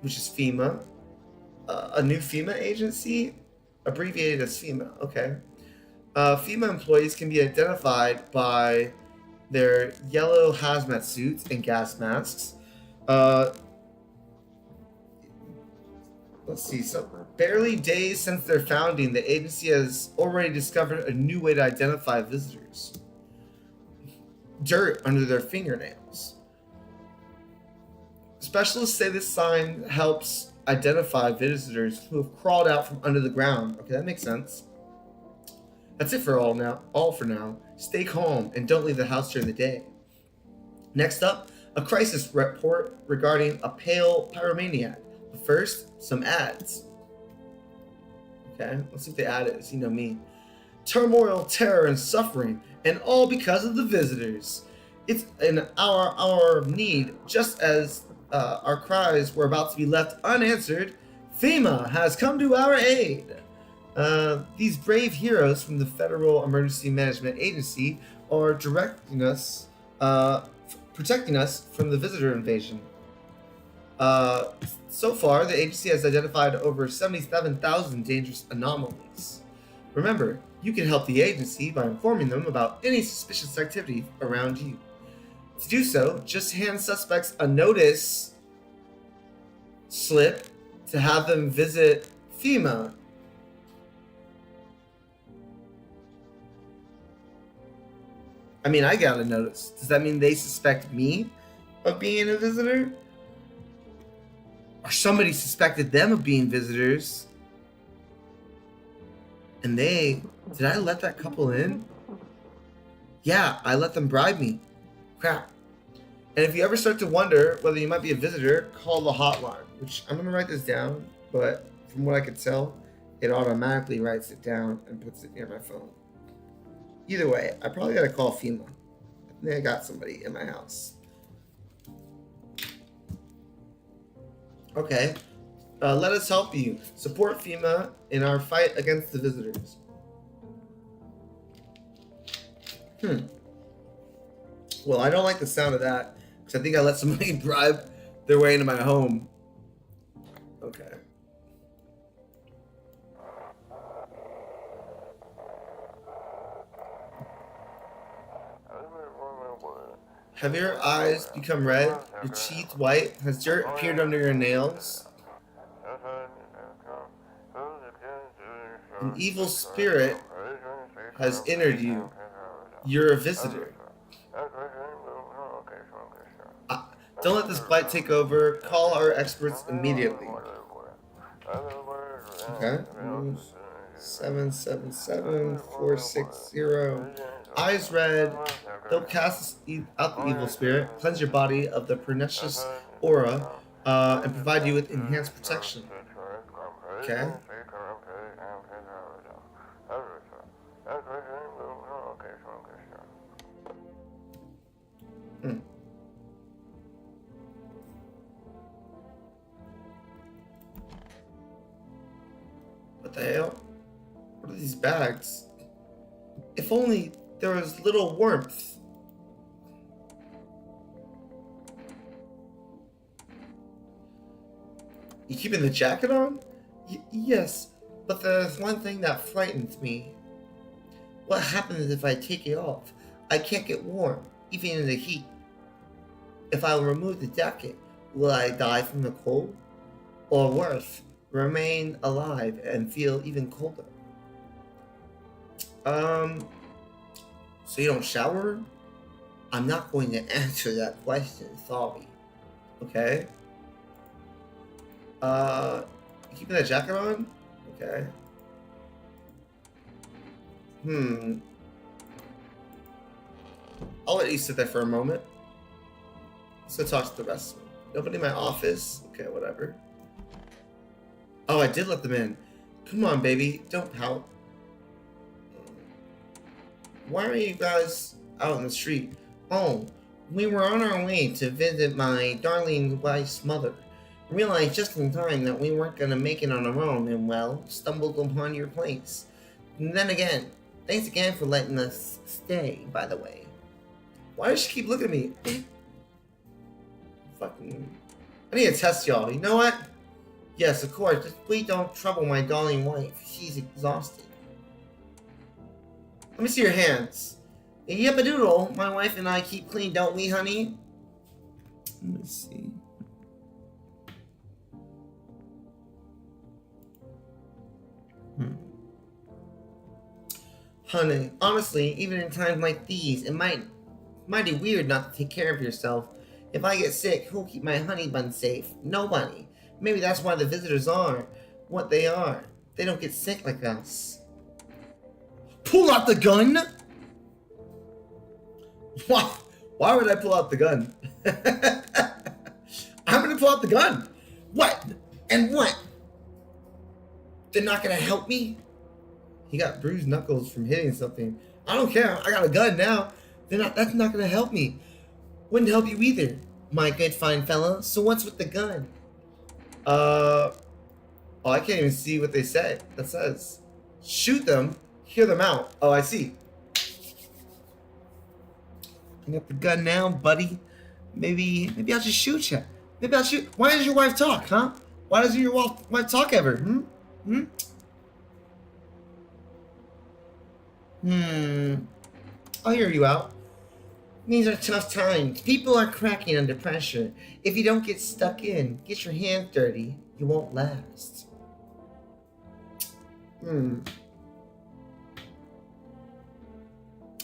which is FEMA, a new FEMA agency, abbreviated as FEMA. Okay. FEMA employees can be identified by their yellow hazmat suits and gas masks. Let's see. So, barely days since their founding, the agency has already discovered a new way to identify visitors. Dirt under their fingernails. Specialists say this sign helps identify visitors who have crawled out from under the ground. Okay, that makes sense. That's it for all for now. Stay calm and don't leave the house during the day. Next up, a crisis report regarding a pale pyromaniac. But first, some ads. Okay, let's see what the ad is. You know me. Turmoil, terror, and suffering, and all because of the visitors. It's an hour of need, just as our cries were about to be left unanswered. FEMA has come to our aid. These brave heroes from the Federal Emergency Management Agency are protecting us from the visitor invasion. So far, the agency has identified over 77,000 dangerous anomalies. Remember, you can help the agency by informing them about any suspicious activity around you. To do so, just hand suspects a notice slip to have them visit FEMA. I mean, I got a notice. Does that mean they suspect me of being a visitor? Or somebody suspected them of being visitors? And did I let that couple in? Yeah, I let them bribe me. Crap. And if you ever start to wonder whether you might be a visitor, call the hotline, which I'm going to write this down, but from what I could tell, it automatically writes it down and puts it near my phone. Either way, I probably got to call FEMA. I think I got somebody in my house. Okay. Let us help you. Support FEMA in our fight against the visitors. Well, I don't like the sound of that because I think I let somebody bribe their way into my home. Okay. Have your eyes become red? Your teeth white? Has dirt appeared under your nails? An evil spirit has entered you. You're a visitor. Don't let this blight take over. Call our experts immediately. Okay. 777-460. Eyes red. They'll cast out the evil spirit, cleanse your body of the pernicious aura, and provide you with enhanced protection. Okay. What the hell? What are these bags? If only there was little warmth. You keeping the jacket on? Yes, but there's one thing that frightens me. What happens if I take it off? I can't get warm, even in the heat. If I remove the jacket, will I die from the cold? Or worse, remain alive and feel even colder? So you don't shower? I'm not going to answer that question, sorry. Okay. Keeping that jacket on? Okay. I'll let you sit there for a moment. So talk to the rest of them. Nobody in my office? Okay, whatever. Oh, I did let them in. Come on, baby. Don't pout. Why are you guys out in the street? Oh, we were on our way to visit my darling wife's mother. Realized just in time that we weren't going to make it on our own and, well, stumbled upon your place. And then again, thanks again for letting us stay, by the way. Why does she keep looking at me? Fucking... I need to test y'all. You know what? Yes, of course. Just please don't trouble my darling wife. She's exhausted. Let me see your hands. Yip-a-doodle. My wife and I keep clean, don't we, honey? Let me see. Honey, honestly, even in times like these, it mighty weird not to take care of yourself. If I get sick, who'll keep my honey bun safe? Nobody. Maybe that's why the visitors are what they are. They don't get sick like us. Pull out the gun? Why would I pull out the gun? I'm gonna pull out the gun. What? And what? They're not gonna help me? He got bruised knuckles from hitting something. I don't care. I got a gun now. That's not gonna help me. Wouldn't help you either, my good fine fella. So what's with the gun? Oh, I can't even see what they said. That says, shoot them, hear them out. Oh, I see. I got the gun now, buddy. Maybe I'll just shoot you. Maybe I'll shoot. Why does your wife talk, huh? Why doesn't your wife talk ever? I'll hear you out. These are tough times. People are cracking under pressure. If you don't get stuck in, get your hands dirty, you won't last. I'm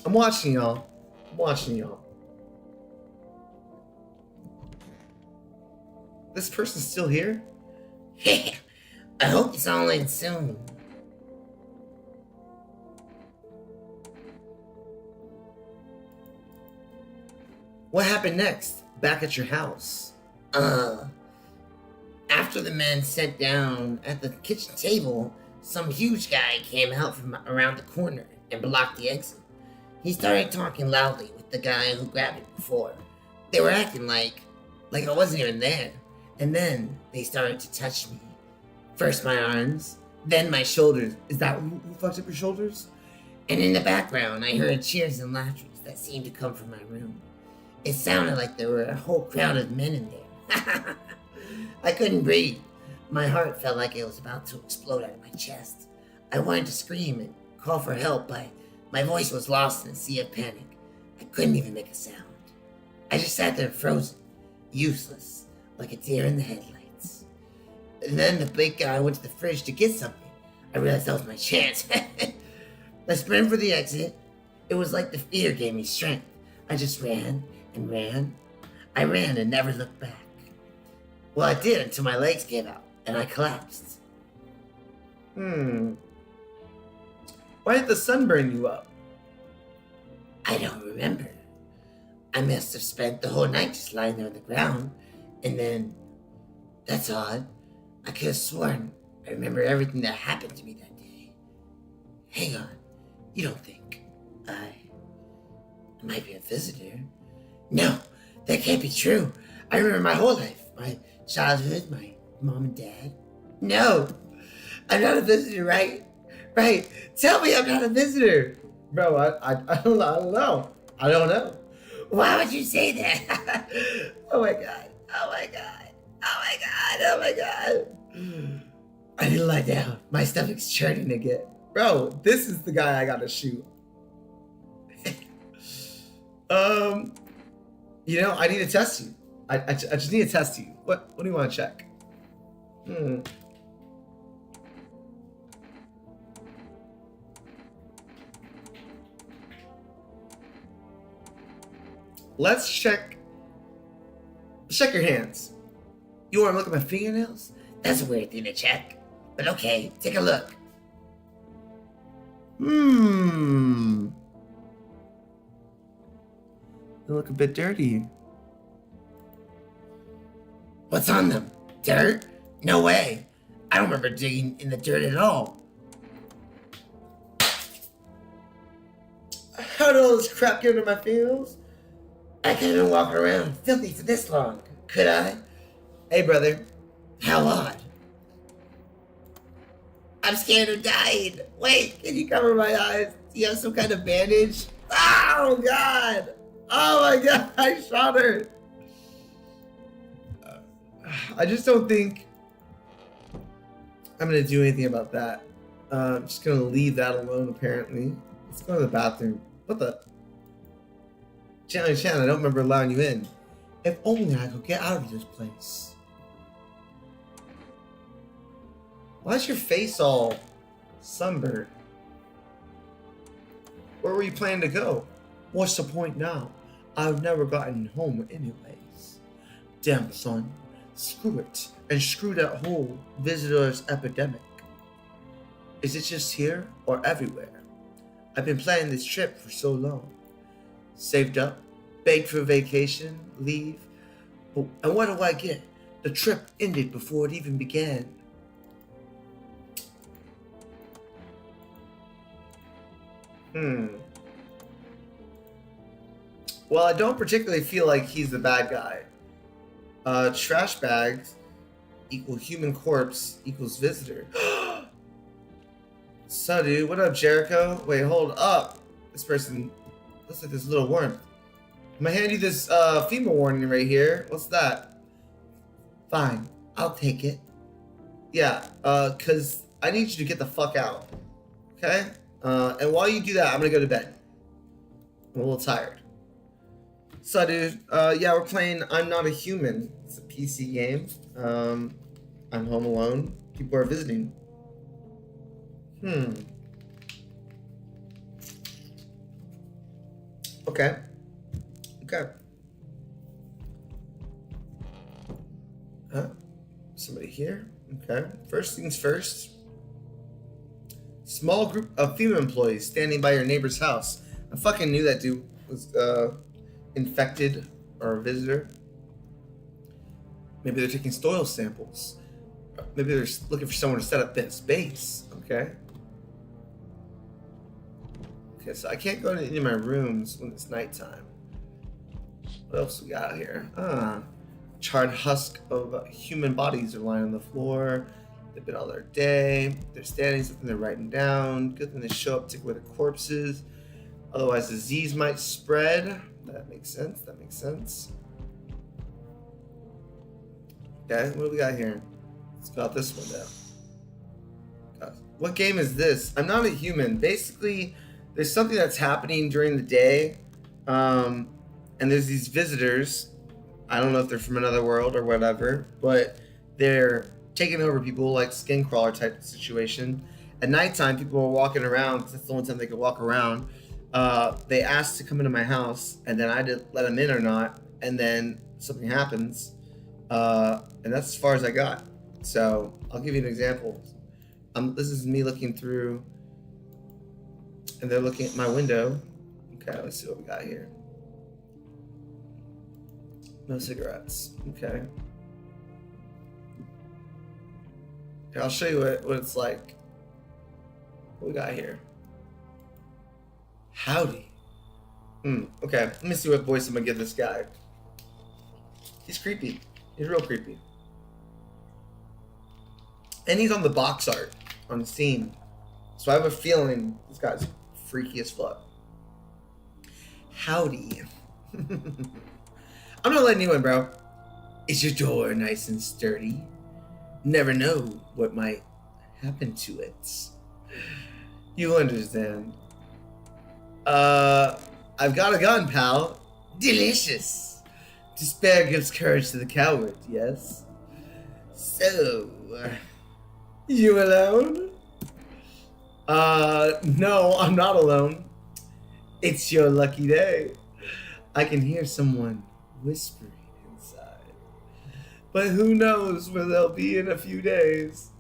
watching y'all. This person's still here? I hope it's all in soon. What happened next? back at your house? After the men sat down at the kitchen table, some huge guy came out from around the corner and blocked the exit. He started talking loudly with the guy who grabbed it before. They were acting like I wasn't even there. And then they started to touch me. First my arms, then my shoulders. Is that who fucked up your shoulders? And in the background, I heard cheers and laughter that seemed to come from my room. It sounded like there were a whole crowd of men in there. I couldn't breathe. My heart felt like it was about to explode out of my chest. I wanted to scream and call for help, but my voice was lost in a sea of panic. I couldn't even make a sound. I just sat there frozen, useless, like a deer in the headlights. And then the big guy went to the fridge to get something. I realized that was my chance. I sprinted for the exit. It was like the fear gave me strength. I just ran and ran. I ran and never looked back. Well, I did until my legs gave out and I collapsed. Why did the sun burn you up? I don't remember. I must have spent the whole night just lying there on the ground. And then, that's odd. I could have sworn I remember everything that happened to me that day. Hang on. You don't think I might be a visitor? No, that can't be true. I remember my whole life. My childhood, my mom and dad. No, I'm not a visitor, right? Right. Tell me I'm not a visitor. Bro, I don't know. I don't know. Why would you say that? Oh my god. Oh my god. Oh my god. Oh my god. I need to lie down. My stomach's churning again. Bro, this is the guy I gotta shoot. I need to test you. I just need to test you. What do you want to check? Let's check your hands. You want to look at my fingernails? That's a weird thing to check. But okay, take a look. They look a bit dirty. What's on them? Dirt? No way. I don't remember digging in the dirt at all. How did all this crap get into my fingernails? I couldn't been walking around filthy for this long, could I? Hey, brother. How odd. I'm scared of dying. Wait, Can you cover my eyes? Do you have some kind of bandage? Oh, God. Oh, my God. I shot her. I just don't think I'm going to do anything about that. I'm just going to leave that alone, apparently. Let's go to the bathroom. What the? Chan, I don't remember allowing you in. If only I could get out of this place. Why is your face all sunburned? Where were you planning to go? What's the point now? I've never gotten home anyways. Damn, son. Screw it. And screw that whole visitors epidemic. Is it just here or everywhere? I've been planning this trip for so long. Saved up, begged for vacation, leave. And what do I get? The trip ended before it even began. Well, I don't particularly feel like he's the bad guy. Trash bags equal human corpse equals visitor. So, dude, what up, Jericho? Wait, hold up. This person looks like this little worm. I'm gonna hand you this FEMA warning right here. What's that? Fine, I'll take it. Yeah, cause I need you to get the fuck out. Okay? And while you do that, I'm gonna go to bed. I'm a little tired. So, dude, yeah, we're playing I'm Not a Human. It's a PC game. I'm home alone. People are visiting. Okay. Somebody here? Okay. First things first. Small group of female employees standing by your neighbor's house. I fucking knew that dude was infected or a visitor. Maybe they're taking soil samples. Maybe they're looking for someone to set up this base. Okay. Okay, so I can't go to any of my rooms when it's nighttime. What else we got here? Charred husk of human bodies are lying on the floor. They've been all their day. They're standing, something they're writing down. Good thing they show up, take away the corpses. Otherwise, disease might spread. That makes sense. That makes sense. Okay, what do we got here? Let's go out this window. God, what game is this? I'm not a human. Basically, there's something that's happening during the day, and there's these visitors. I don't know if they're from another world or whatever, but they're taking over people, like skin crawler type situation. At nighttime, people are walking around because that's the only time they could walk around. They asked to come into my house, and then I had to let them in or not, and then something happens, and that's as far as I got. So I'll give you an example. This is me looking through, and they're looking at my window. Okay, let's see what we got here. No cigarettes. Okay. Here, I'll show you what it's like. What we got here? Howdy. Okay, let me see what voice I'm gonna give this guy. He's creepy. He's real creepy. And he's on the box art on the scene. So I have a feeling this guy's freaky as fuck. Howdy. I'm not letting you in, bro. Is your door nice and sturdy? Never know what might happen to it. You understand. I've got a gun, pal. Delicious. Despair gives courage to the coward, yes? So, you alone? No, I'm not alone. It's your lucky day. I can hear someone whispering inside. But who knows where they'll be in a few days.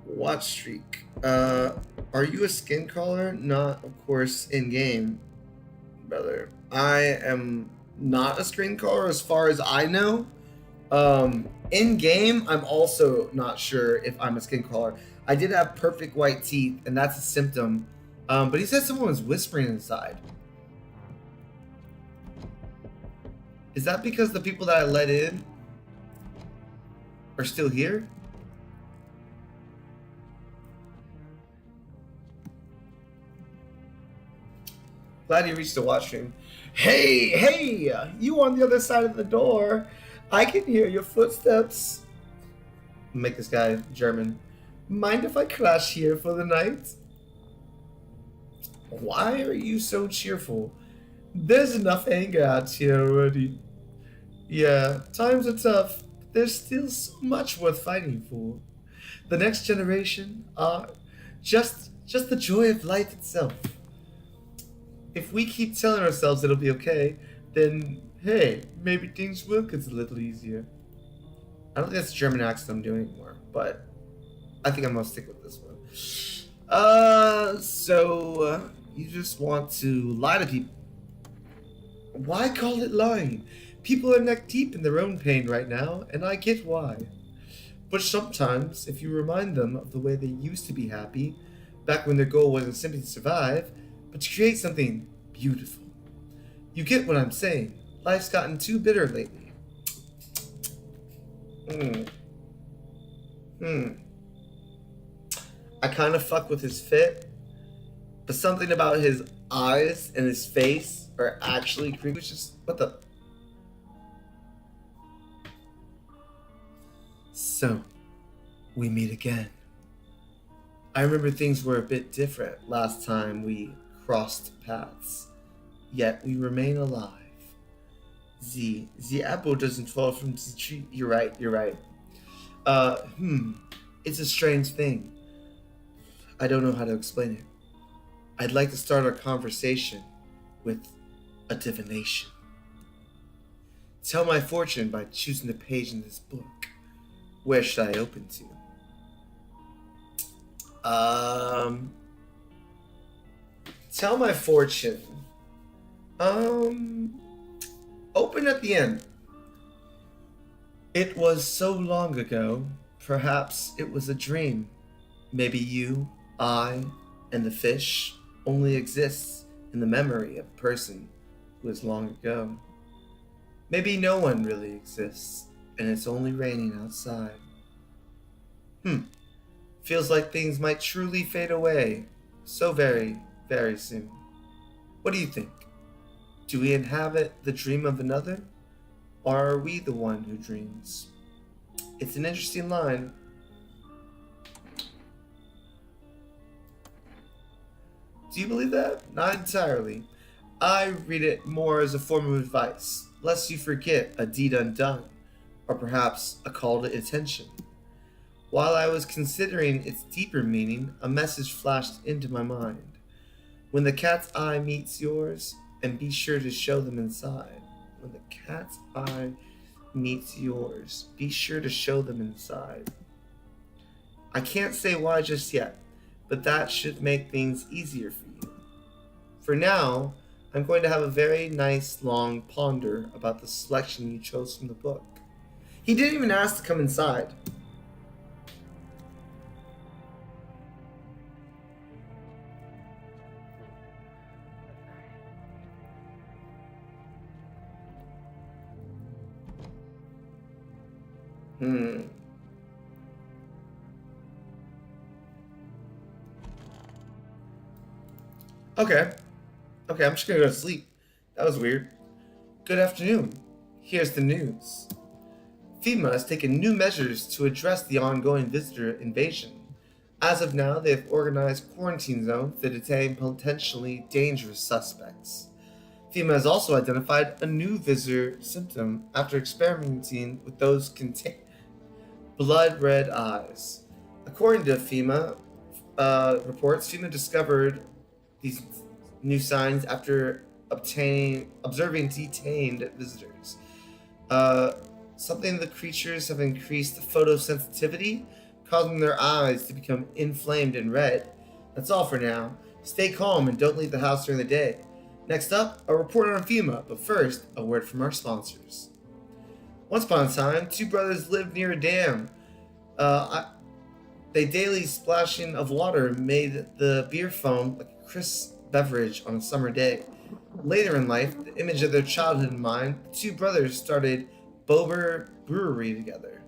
Watch streak. Are you a skin crawler? Not, of course, in game, brother. I am not a skin crawler as far as I know. In game, I'm also not sure if I'm a skin crawler. I did have perfect white teeth, and that's a symptom. But he said someone was whispering inside. Is that because the people that I let in are still here? Glad you reached the watch stream. Hey, you on the other side of the door. I can hear your footsteps. Make this guy German. Mind if I crash here for the night? Why are you so cheerful? There's enough anger out here already. Yeah, times are tough, but there's still so much worth fighting for. The next generation are just the joy of life itself. If we keep telling ourselves it'll be okay, then hey, maybe things will get a little easier. I don't think that's the German accent I'm doing anymore, but I think I'm gonna stick with this one. So you just want to lie to people. Why call it lying? People are neck deep in their own pain right now, and I get why. But sometimes, if you remind them of the way they used to be happy, back when their goal wasn't simply to survive, but to create something beautiful. You get what I'm saying. Life's gotten too bitter lately. I kind of fuck with his fit, but something about his eyes and his face are actually creepy. It's just, what the? So, we meet again. I remember things were a bit different last time we crossed paths, yet we remain alive. The apple doesn't fall from the tree. You're right. It's a strange thing. I don't know how to explain it. I'd like to start our conversation with a divination. Tell my fortune by choosing the page in this book. Where should I open to? Tell my fortune. open at the end. It was so long ago, perhaps it was a dream. Maybe you, I, and the fish only exists in the memory of a person who was long ago. Maybe no one really exists, and it's only raining outside. Feels like things might truly fade away so very, very soon. What do you think? Do we inhabit the dream of another? Or are we the one who dreams? It's an interesting line. Do you believe that? Not entirely. I read it more as a form of advice, lest you forget a deed undone, or perhaps a call to attention. While I was considering its deeper meaning, a message flashed into my mind. When the cat's eye meets yours, and be sure to show them inside. When the cat's eye meets yours, be sure to show them inside. I can't say why just yet, but that should make things easier for you. For now, I'm going to have a very nice long ponder about the selection you chose from the book. He didn't even ask to come inside. Okay, I'm just gonna go to sleep. That was weird. Good afternoon. Here's the news. FEMA has taken new measures to address the ongoing visitor invasion. As of now, they have organized quarantine zones to detain potentially dangerous suspects. FEMA has also identified a new visitor symptom after experimenting with those contain blood red eyes. According to FEMA reports, FEMA discovered these new signs after observing detained visitors. Something the creatures have increased photosensitivity, causing their eyes to become inflamed and red. That's all for now. Stay calm and don't leave the house during the day. Next up, a report on FEMA, but first, a word from our sponsors. Once upon a time, two brothers lived near a dam. They daily splashing of water made the beer foam like a crisp beverage on a summer day. Later in life, the image of their childhood in mind, the two brothers started Bober Brewery together.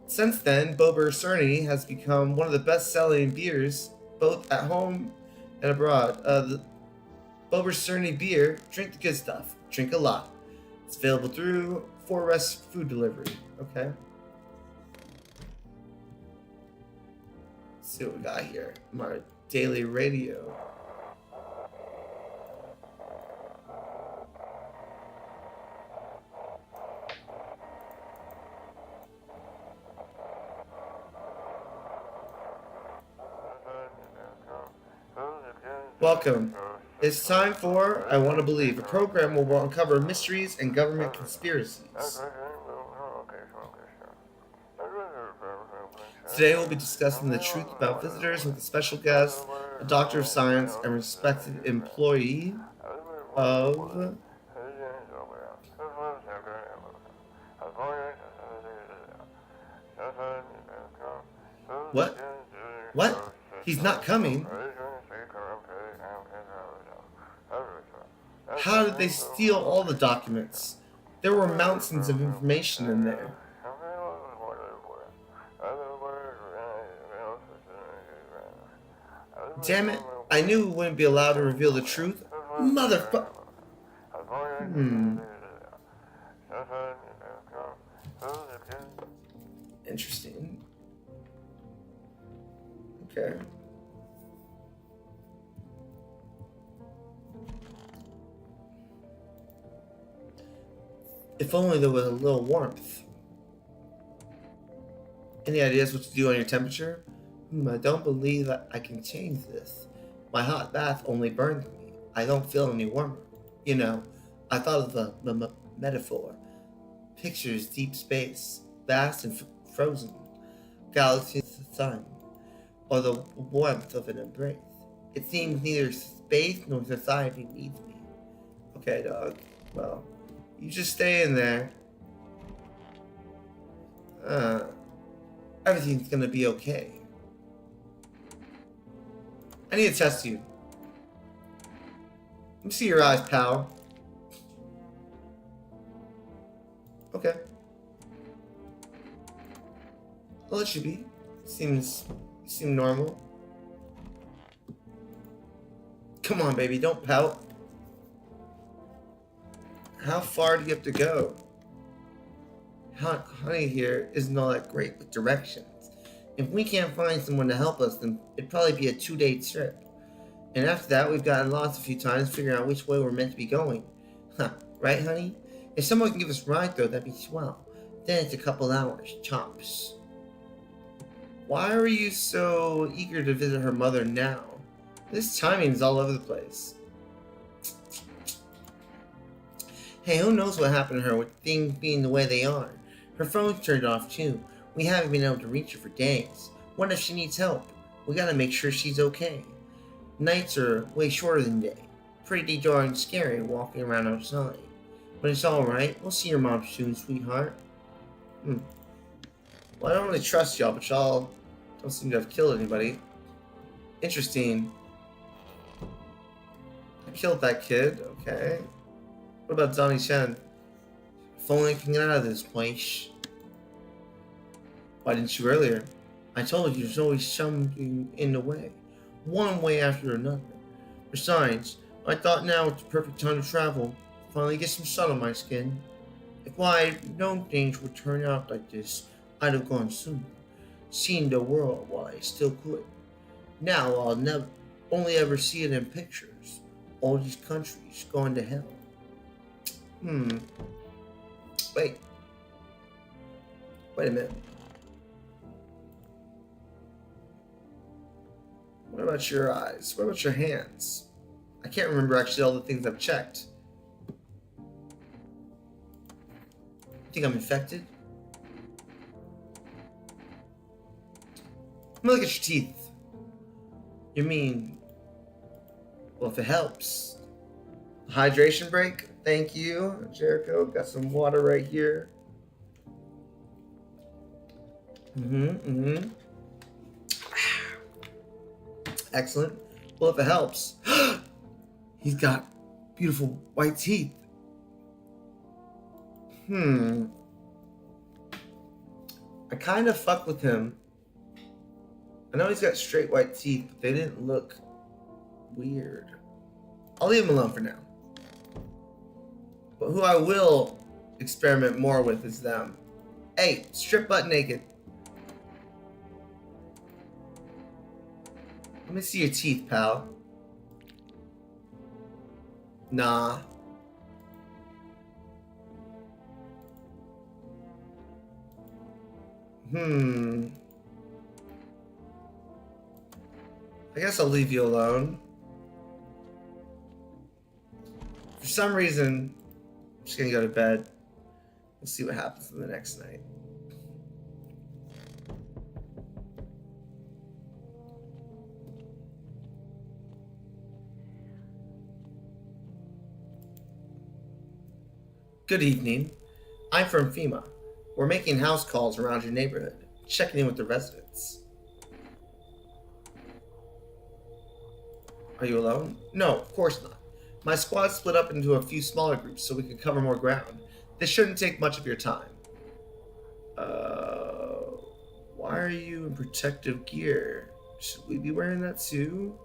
Since then, Bober Cerny has become one of the best-selling beers, both at home and abroad. The Bober Cerny beer, drink the good stuff, drink a lot. It's available through 4Rest food delivery. Okay. Let's see what we got here. My daily radio. Welcome. It's time for I Want to Believe, a program where we'll uncover mysteries and government conspiracies. Today we'll be discussing the truth about visitors with a special guest, a doctor of science and respected employee of... What? What? He's not coming? How did they steal all the documents? There were mountains of information in there. Damn it, I knew we wouldn't be allowed to reveal the truth. Motherfucker. Interesting. Okay. If only there was a little warmth. Any ideas what to do on your temperature? I don't believe that I can change this. My hot bath only burns me. I don't feel any warmer. You know, I thought of the metaphor. Pictures deep space, vast and frozen. Galaxies of the sun. Or the warmth of an embrace. It seems neither space nor society needs me. Okay, dog. Well, You just stay in there. Everything's gonna be okay. I need to test you. Let me see your eyes, pal. Okay. I'll let you be. You seem normal. Come on, baby, don't pout. How far do you have to go? Honey here isn't all that great with directions. If we can't find someone to help us, then it'd probably be a 2-day trip. And after that, we've gotten lost a few times figuring out which way we're meant to be going. Huh, right, honey? If someone can give us a ride, though, that'd be swell. Then it's a couple hours, chops. Why are you so eager to visit her mother now? This timing's all over the place. Hey, who knows what happened to her with things being the way they are? Her phone's turned off, too. We haven't been able to reach her for days. What if she needs help? We gotta make sure she's okay. Nights are way shorter than day. Pretty darn scary walking around outside. But it's alright. We'll see your mom soon, sweetheart. Well, I don't really trust y'all, but y'all don't seem to have killed anybody. Interesting. I killed that kid, okay. What about Donnie Chen? If only I can get out of this place. Why didn't you earlier? I told you there's always something in the way. One way after another. Besides, I thought now was the perfect time to travel. Finally get some sun on my skin. If I had known things would turn out like this, I'd have gone sooner. Seen the world while I still could. Now I'll only ever see it in pictures. All these countries going to hell. Wait a minute. What about your eyes? What about your hands? I can't remember actually all the things I've checked. Think I'm infected? Let me look at your teeth. You mean, well, if it helps. Hydration break? Thank you, Jericho. Got some water right here. Excellent. Well, if it helps. He's got beautiful white teeth. I kind of fuck with him. I know he's got straight white teeth, but they didn't look weird. I'll leave him alone for now. But who I will experiment more with is them. Hey, strip butt naked. Let me see your teeth, pal. Nah. I guess I'll leave you alone. For some reason, I'm just gonna go to bed. We'll see what happens in the next night. Good evening. I'm from FEMA. We're making house calls around your neighborhood, checking in with the residents. Are you alone? No, of course not. My squad split up into a few smaller groups so we can cover more ground. This shouldn't take much of your time. Why are you in protective gear? Should we be wearing that too?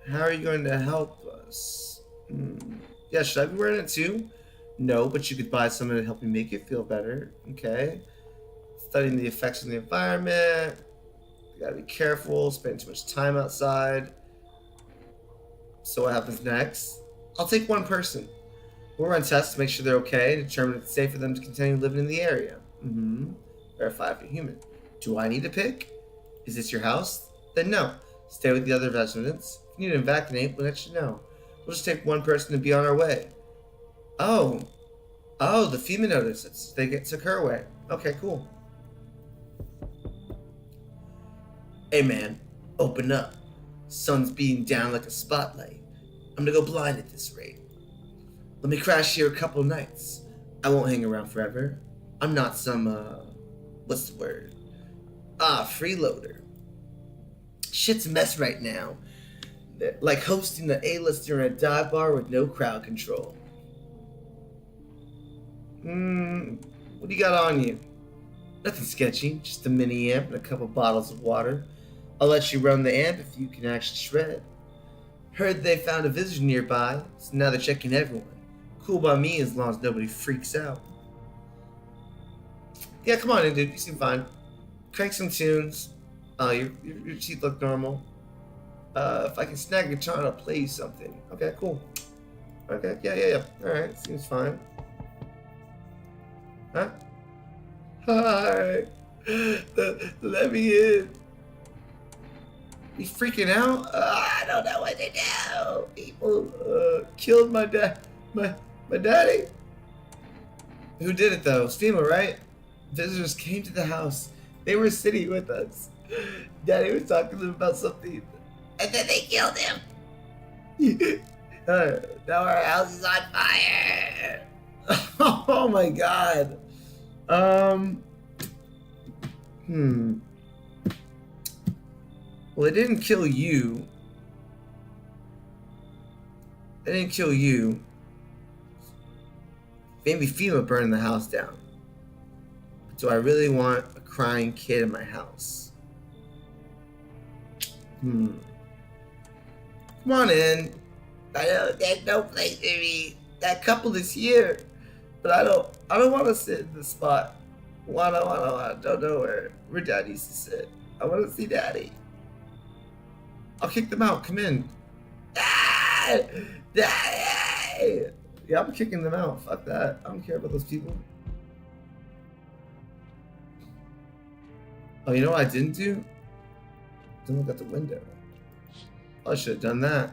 How are you going to help us? Yeah, should I be wearing it too? No, but you could buy something to help you make it feel better. Okay. Studying the effects of the environment. You gotta be careful, spend too much time outside. So what happens next? I'll take one person. We'll run tests to make sure they're okay, determine if it's safe for them to continue living in the area. Verify if you're human. Do I need to pick? Is this your house? Then no. Stay with the other residents. If you need to vaccinate, we'll let you know. We'll just take one person to be on our way. Oh, the FEMA notices. They took her away. Okay, cool. Hey man, open up. Sun's beating down like a spotlight. I'm gonna go blind at this rate. Let me crash here a couple nights. I won't hang around forever. I'm not some, what's the word? Freeloader. Shit's a mess right now. Like hosting the A-lister in a dive bar with no crowd control. What do you got on you? Nothing sketchy, just a mini amp and a couple bottles of water. I'll let you run the amp if you can actually shred. Heard they found a visitor nearby, so now they're checking everyone. Cool by me as long as nobody freaks out. Yeah, come on in, dude. You seem fine. Crank some tunes. Your teeth look normal. If I can snag a guitar, I'll play you something. Okay, cool. Okay, yeah. Alright, seems fine. Huh? Hi. Let me in. You freaking out? I don't know what to do. People killed my daddy. Who did it though? FEMA, right? Visitors came to the house. They were sitting with us. Daddy was talking to them about something. And then they killed him. Now our house is on fire. Oh my god. Well, it didn't kill you. It didn't kill you. Maybe FEMA burned the house down. Do I really want a crying kid in my house? Come on in. I know there's no place to be. That couple is here, but I don't want to sit in the spot. Don't know where Daddy used to sit. I want to see Daddy. I'll kick them out. Come in. Daddy! Yeah, I'm kicking them out. Fuck that. I don't care about those people. Oh, you know what I didn't do? Didn't look out the window. I should have done that.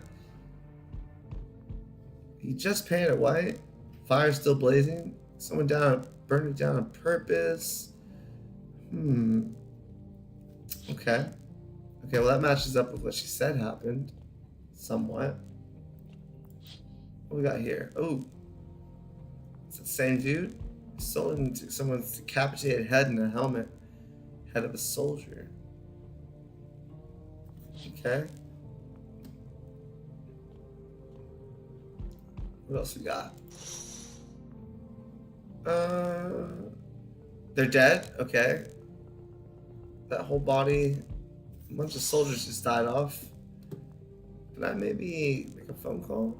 He just painted white. Fire still blazing. Someone burned it down on purpose. Okay. Okay, well that matches up with what she said happened. Somewhat. What we got here? Oh. It's the same dude. Stolen into someone's decapitated head and a helmet. Head of a soldier. Okay. What else we got? They're dead? Okay. That whole body, a bunch of soldiers just died off. Can I maybe make a phone call?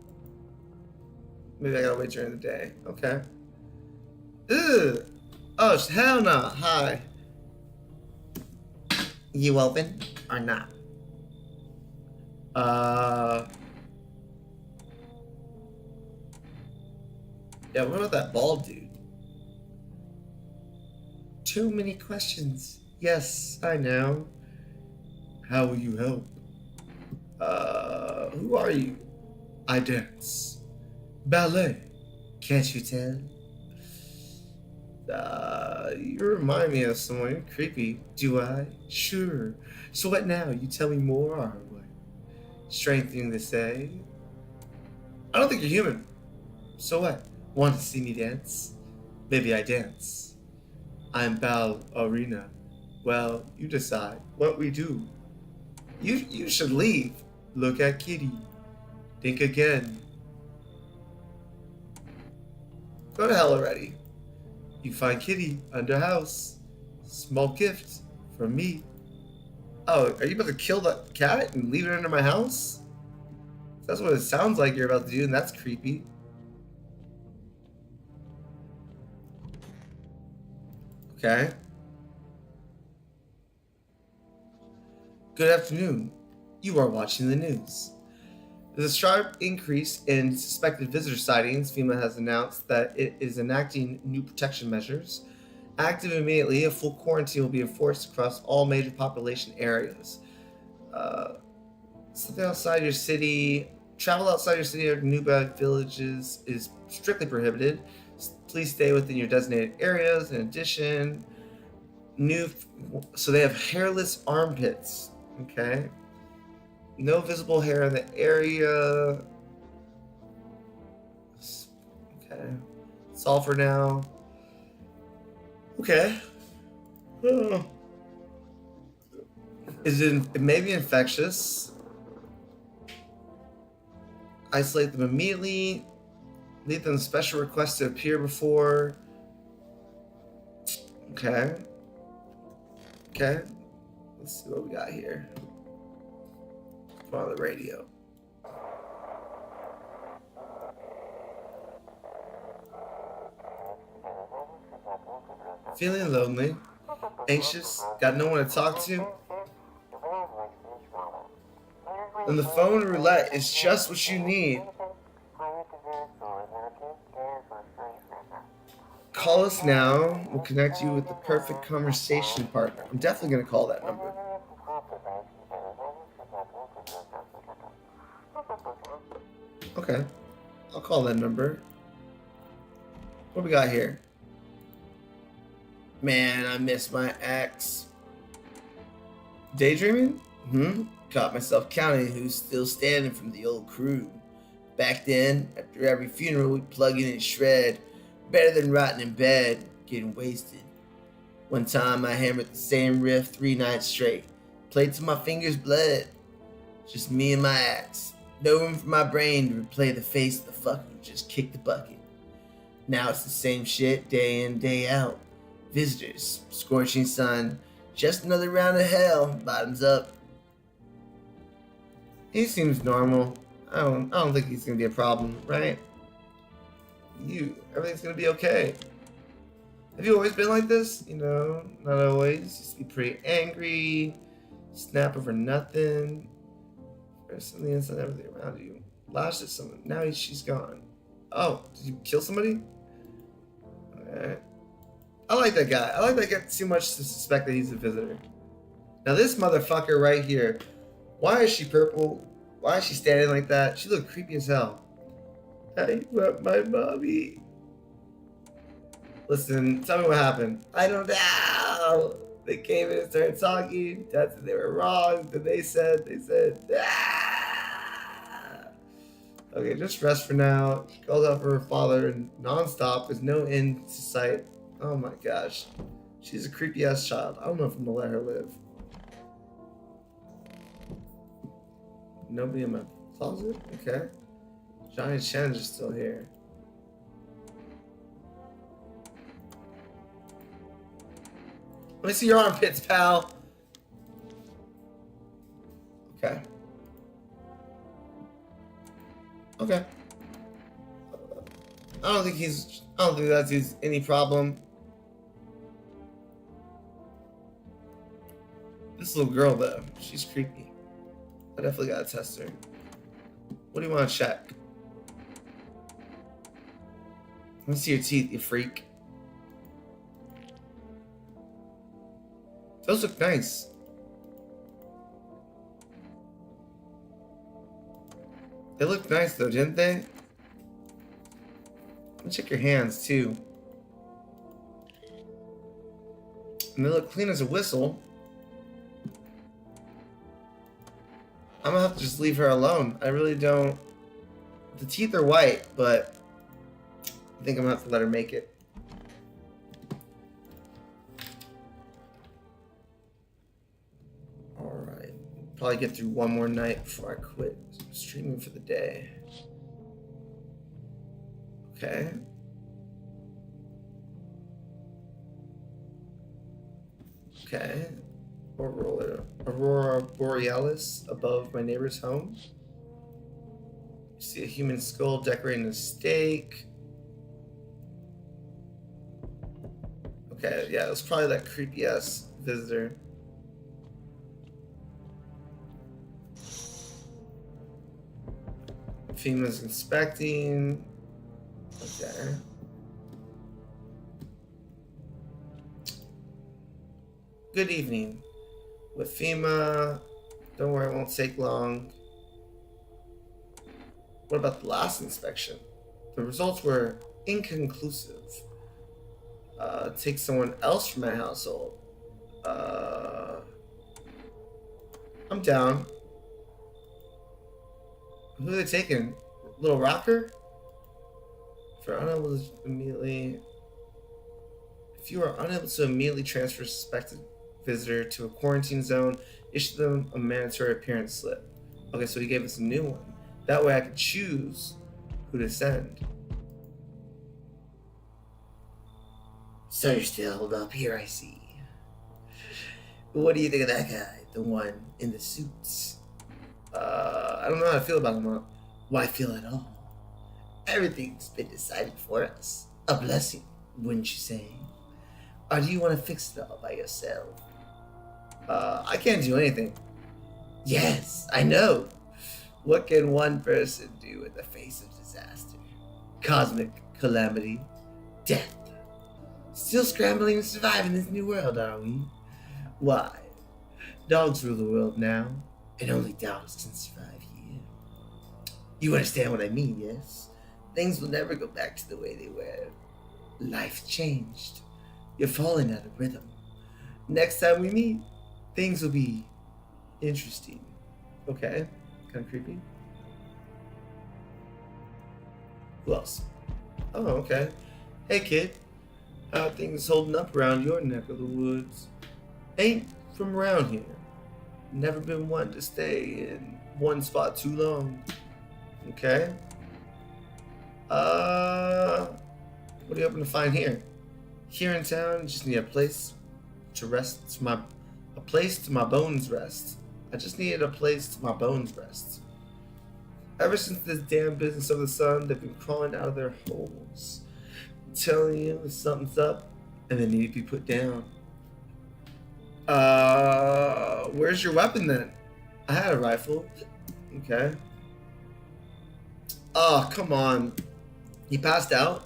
Maybe I gotta wait during the day. Okay. Ugh! Oh, hell no! Hi. You open or not? Yeah, what about that bald dude? Too many questions. Yes, I know. How will you help? Who are you? I dance. Ballet. Can't you tell? You remind me of someone. You're creepy. Do I? Sure. So what now? You tell me more or what? Strange thing to say. I don't think you're human. So what? Want to see me dance? Maybe I dance. I'm ballerina. Well, you decide what we do. You should leave. Look at Kitty. Think again. Go to hell already. You find Kitty under house. Small gift from me. Oh, are you about to kill the cat and leave it under my house? That's what it sounds like you're about to do, and that's creepy. Okay. Good afternoon. You are watching the news. There's a sharp increase in suspected visitor sightings. FEMA has announced that it is enacting new protection measures. Active immediately, a full quarantine will be enforced across all major population areas. Something outside your city, travel outside your city or nearby villages is strictly prohibited. Please stay within your designated areas. In addition, so they have hairless armpits. Okay. No visible hair in the area. Okay. That's all for now. Okay. Oh. It may be infectious. Isolate them immediately. Leave them special requests to appear before. Okay. Okay. Let's see what we got here. Put on the radio. Feeling lonely, anxious, got no one to talk to? Then the phone roulette is just what you need. Call us now. We'll connect you with the perfect conversation partner. I'm definitely going to call that number. Okay. I'll call that number. What we got here? Man, I miss my ex. Daydreaming? Caught myself counting who's still standing from the old crew. Back then, after every funeral, we'd plug in and shred. Better than rotting in bed, getting wasted. One time, I hammered the same riff 3 nights straight. Played till my fingers bled. Just me and my axe. No room for my brain to replay the face of the fucker who just kicked the bucket. Now it's the same shit day in, day out. Visitors, scorching sun, just another round of hell, bottoms up. He seems normal. I don't think he's gonna be a problem, right? Everything's gonna be okay. Have you always been like this? You know, not always. Used to be pretty angry, snap over nothing. There's something inside everything around you. Lashed at someone. Now she's gone. Oh, did you kill somebody? Alright. I like that guy. I like that guy too much to suspect that he's a visitor. Now this motherfucker right here. Why is she purple? Why is she standing like that? She looked creepy as hell. I want my mommy. Listen, tell me what happened. I don't know. They came in and started talking. Dad said they were wrong. Then they said, ah. Okay, just rest for now. She calls out for her father and nonstop. There's no end to sight. Oh my gosh. She's a creepy ass child. I don't know if I'm gonna let her live. Nobody in my closet? Okay. Johnny Chan's is still here. Let me see your armpits, pal. Okay. Okay. I don't think that's any problem. This little girl though, she's creepy. I definitely gotta test her. What do you want to check? Let me see your teeth, you freak. Those look nice. They look nice though, didn't they? Let me check your hands too. And they look clean as a whistle. I'm gonna have to just leave her alone. I really don't. The teeth are white, but I think I'm gonna have to let her make it. Alright. Probably get through one more night before I quit streaming for the day. Okay. Okay. Aurora Borealis above my neighbor's home. You see a human skull decorating a steak. Okay, yeah, it was probably that creepy ass visitor. FEMA's inspecting. Okay. Good evening. With FEMA, don't worry, it won't take long. What about the last inspection? The results were inconclusive. Take someone else from my household. I'm down. Who are they taking? Little Rocker? If you're unable to immediately, if you are unable to immediately transfer a suspected visitor to a quarantine zone, issue them a mandatory appearance slip. Okay, so he gave us a new one. That way I could choose who to send. So you're still holed up here, I see. What do you think of that guy? The one in the suits? I don't know how to feel about him. Huh? Why feel at all? Everything's been decided for us. A blessing, wouldn't you say? Or do you want to fix it all by yourself? I can't do anything. Yes, I know. What can one person do in the face of disaster? Cosmic calamity, death. Still scrambling to survive in this new world, are we? Why? Dogs rule the world now, and only dogs can survive here. You understand what I mean, yes? Things will never go back to the way they were. Life changed. You're falling out of rhythm. Next time we meet, things will be interesting. Okay, kind of creepy. Who else? Oh, okay. Hey, kid. How are things holding up around your neck of the woods? Ain't from around here. Never been one to stay in one spot too long. Okay. What are you hoping to find here? Here in town, just need a place to rest. A place to my bones rest. I just needed a place to my bones rest. Ever since this damn business of the sun, they've been crawling out of their holes. I'm telling you, something's up, and they need to be put down. Where's your weapon then? I had a rifle. Okay. Oh, come on. He passed out?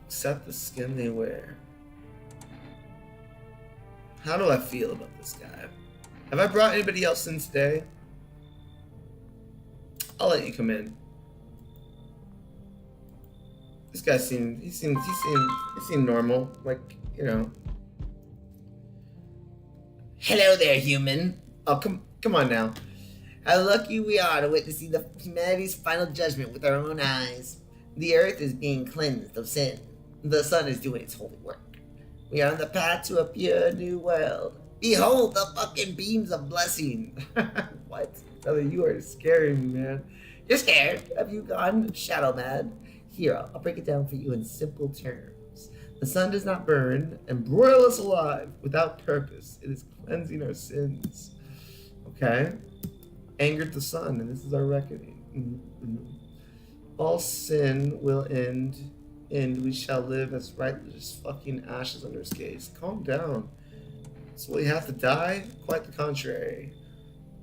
Accept the skin they wear. How do I feel about this guy? Have I brought anybody else in today? I'll let you come in. This guy seemed normal, like, you know. Hello there, human. Oh, come on now. How lucky we are to witness humanity's final judgment with our own eyes. The earth is being cleansed of sin. The sun is doing its holy work. We are on the path to a pure new world. Behold the fucking beams of blessing. What? Brother, you are scaring me, man. You're scared? Have you gone shadow mad? Here, I'll break it down for you in simple terms. The sun does not burn and broil us alive without purpose. It is cleansing our sins. Okay. Angered the sun, and this is our reckoning. Mm-hmm. All sin will end, and we shall live as righteous fucking ashes under his gaze. Calm down. So we have to die? Quite the contrary.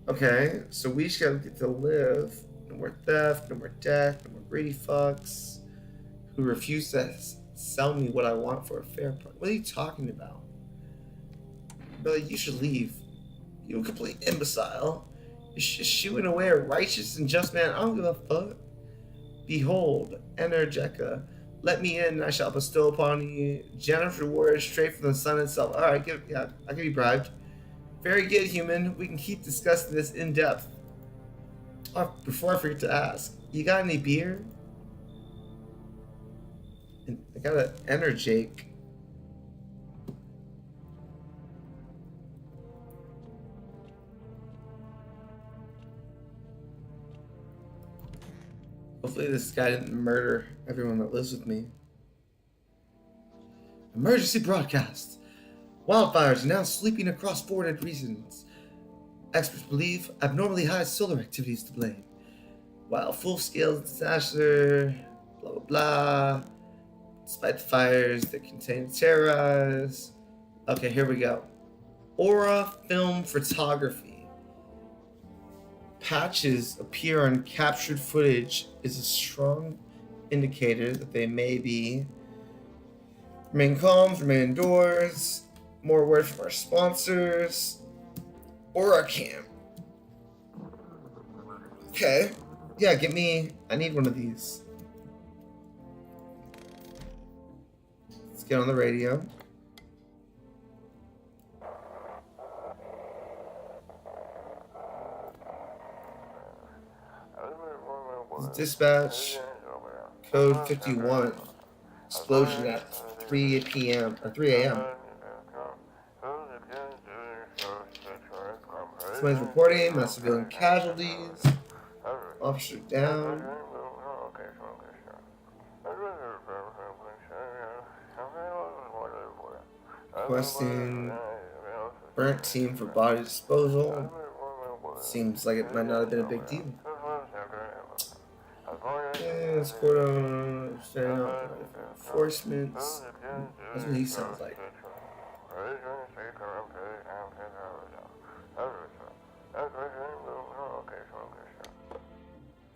Okay, so we shall get to live. No more theft, no more death, no more greedy fucks who refuse to sell me what I want for a fair price. What are you talking about? Brother, you should leave. You a complete imbecile. You're shooing away a righteous and just man. I don't give a fuck. Behold, Energeca. Let me in, and I shall bestow upon you generous rewards straight from the sun itself. All right, I can be bribed. Very good, human. We can keep discussing this in depth. Oh, before I forget to ask, you got any beer? And I got an Enerjake. Hopefully this guy didn't murder everyone that lives with me. Emergency broadcast. Wildfires are now sweeping across 400 regions. Experts believe abnormally high solar activity is to blame. While full-scale disaster, blah blah blah. Despite the fires that contain terrorize. Okay, here we go. Aura film photography. Patches appear on captured footage is a strong indicator that they may be. Remain calm, remain indoors. More word from our sponsors. Aura Cam. Okay. Yeah, I need one of these. get on the radio. Dispatch code 51. Explosion at 3 p.m. or 3 a.m. Somebody's reporting mass civilian casualties. Officer down. Requesting burnt team for body disposal. Seems like it might not have been a big deal. Yeah, let's go to standing out enforcements. That's what he sounds like.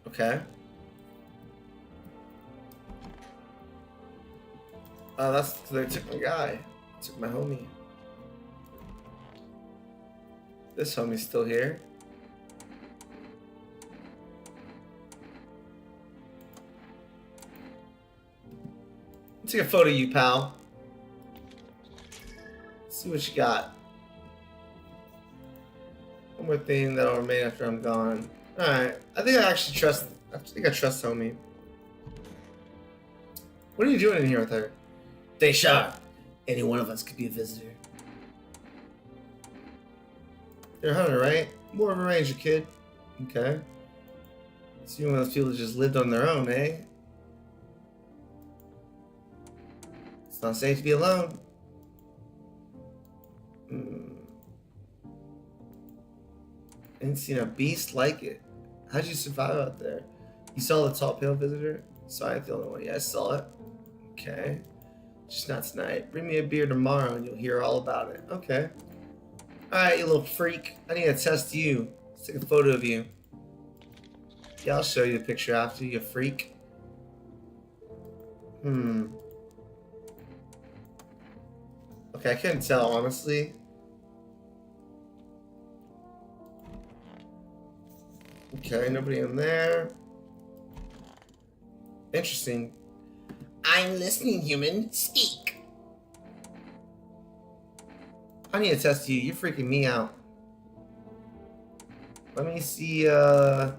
Okay. Oh, that's they took my guy. Took my homie. This homie's still here. Take a photo of you, pal. See what you got. One more thing that'll remain after I'm gone. Alright. I think I trust homie. What are you doing in here with her? Stay sharp. Any one of us could be a visitor. You're a hunter, right? More of a ranger, kid. Okay. So you're one of those people that just lived on their own, eh? It's not safe to be alone. Ain't seen a beast like it. How'd you survive out there? You saw the tall pale visitor? Sorry, I'm the only one. Yeah, I saw it. Okay. Just not tonight. Bring me a beer tomorrow and you'll hear all about it. Okay. Alright, you little freak. I need to test you. Let's take a photo of you. Yeah, I'll show you a picture after, you freak. Okay, I couldn't tell, honestly. Okay, nobody in there. Interesting. I'm listening, human. Speak. I need to test you. You're freaking me out. Let me see, Oh,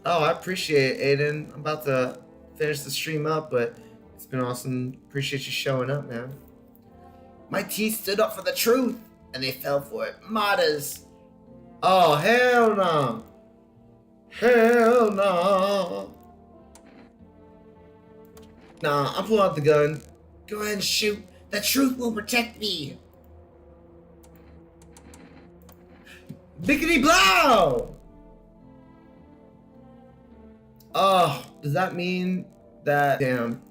I appreciate it, Aiden. I'm about to finish the stream up, but it's been awesome. Appreciate you showing up, man. My teeth stood up for the truth, and they fell for it. Martyrs. Oh, hell no. Hell no. Nah, I'm pulling out the gun. Go ahead and shoot. The truth will protect me. Bickety blow! Oh, does that mean that... Damn.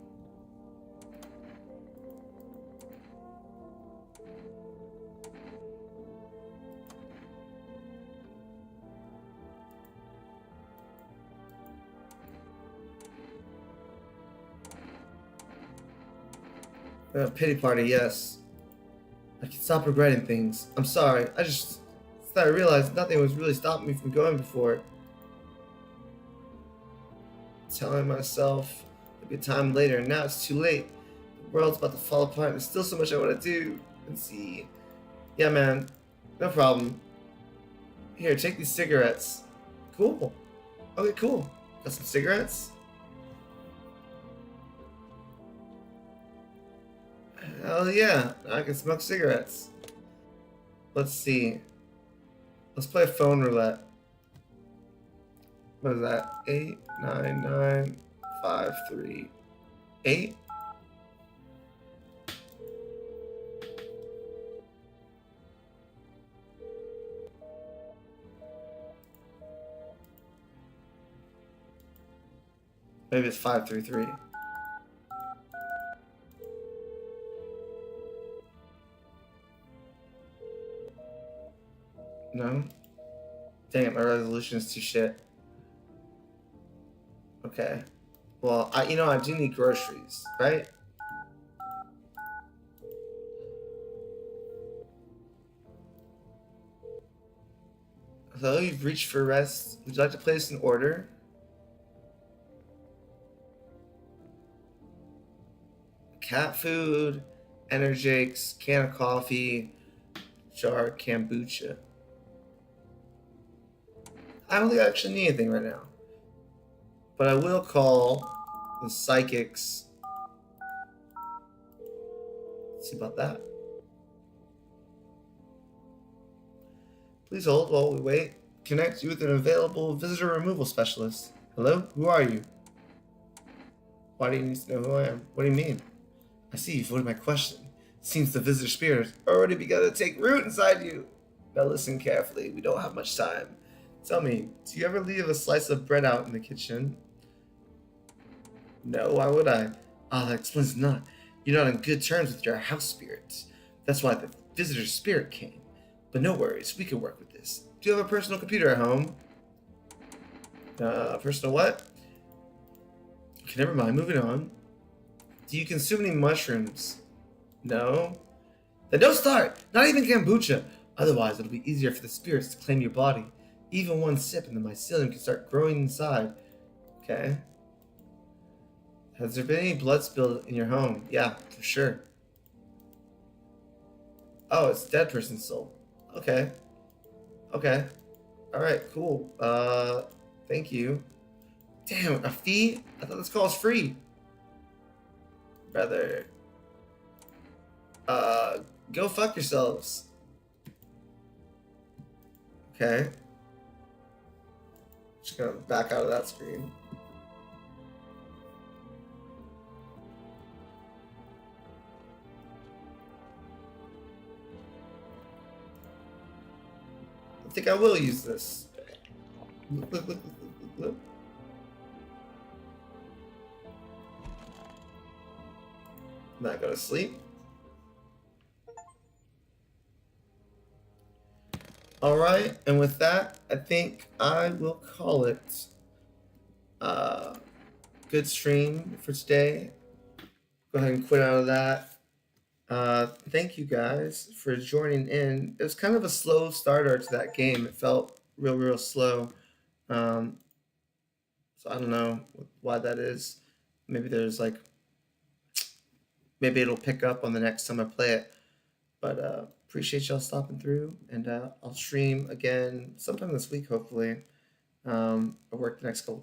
Pity party, yes. I can stop regretting things. I'm sorry. I realized nothing was really stopping me from going before. Telling myself it'd be time later, and now it's too late. The world's about to fall apart, and there's still so much I want to do and see. Yeah, man. No problem. Here, take these cigarettes. Cool. Okay, cool. Got some cigarettes? Hell yeah, I can smoke cigarettes. Let's see. Let's play phone roulette. What is that? 8, 9, 9, 5, 3, 8. Maybe it's 5, 3, 3. No? Dang it, my resolution is too shit. Okay. Well, I do need groceries, right? Hello, you've reached for rest. Would you like to place an order? cat food, Energix, can of coffee, jar of kombucha. I don't think I actually need anything right now. But I will call the psychics. Let's see about that. Please hold while we wait. Connect you with an available visitor removal specialist. Hello? Who are you? Why do you need to know who I am? What do you mean? I see you've avoided my question. Seems the visitor spirit has already begun to take root inside you. Now listen carefully. We don't have much time. Tell me, do you ever leave a slice of bread out in the kitchen? No, why would I? Ah, that explains not. You're not on good terms with your house spirits. That's why the visitor spirit came. But no worries, we can work with this. Do you have a personal computer at home? Personal what? Okay, never mind, moving on. Do you consume any mushrooms? No? Then don't start! Not even kombucha! Otherwise, it'll be easier for the spirits to claim your body. Even one sip and the mycelium can start growing inside. Okay. Has there been any blood spilled in your home? Yeah, for sure. Oh, it's a dead person's soul. Okay. Okay. Alright, cool. Thank you. Damn, a fee? I thought this call was free. Brother. Go fuck yourselves. Okay. Just gonna back out of that screen. I think I will use this. Look. Not go to sleep. Alright, and with that, I think I will call it good stream for today. Go ahead and quit out of that. Thank you guys for joining in. It was kind of a slow starter to that game. It felt real slow. So I don't know why that is. Maybe there's like, maybe it'll pick up on the next time I play it. But appreciate y'all stopping through, and I'll stream again sometime this week, hopefully. I work the next couple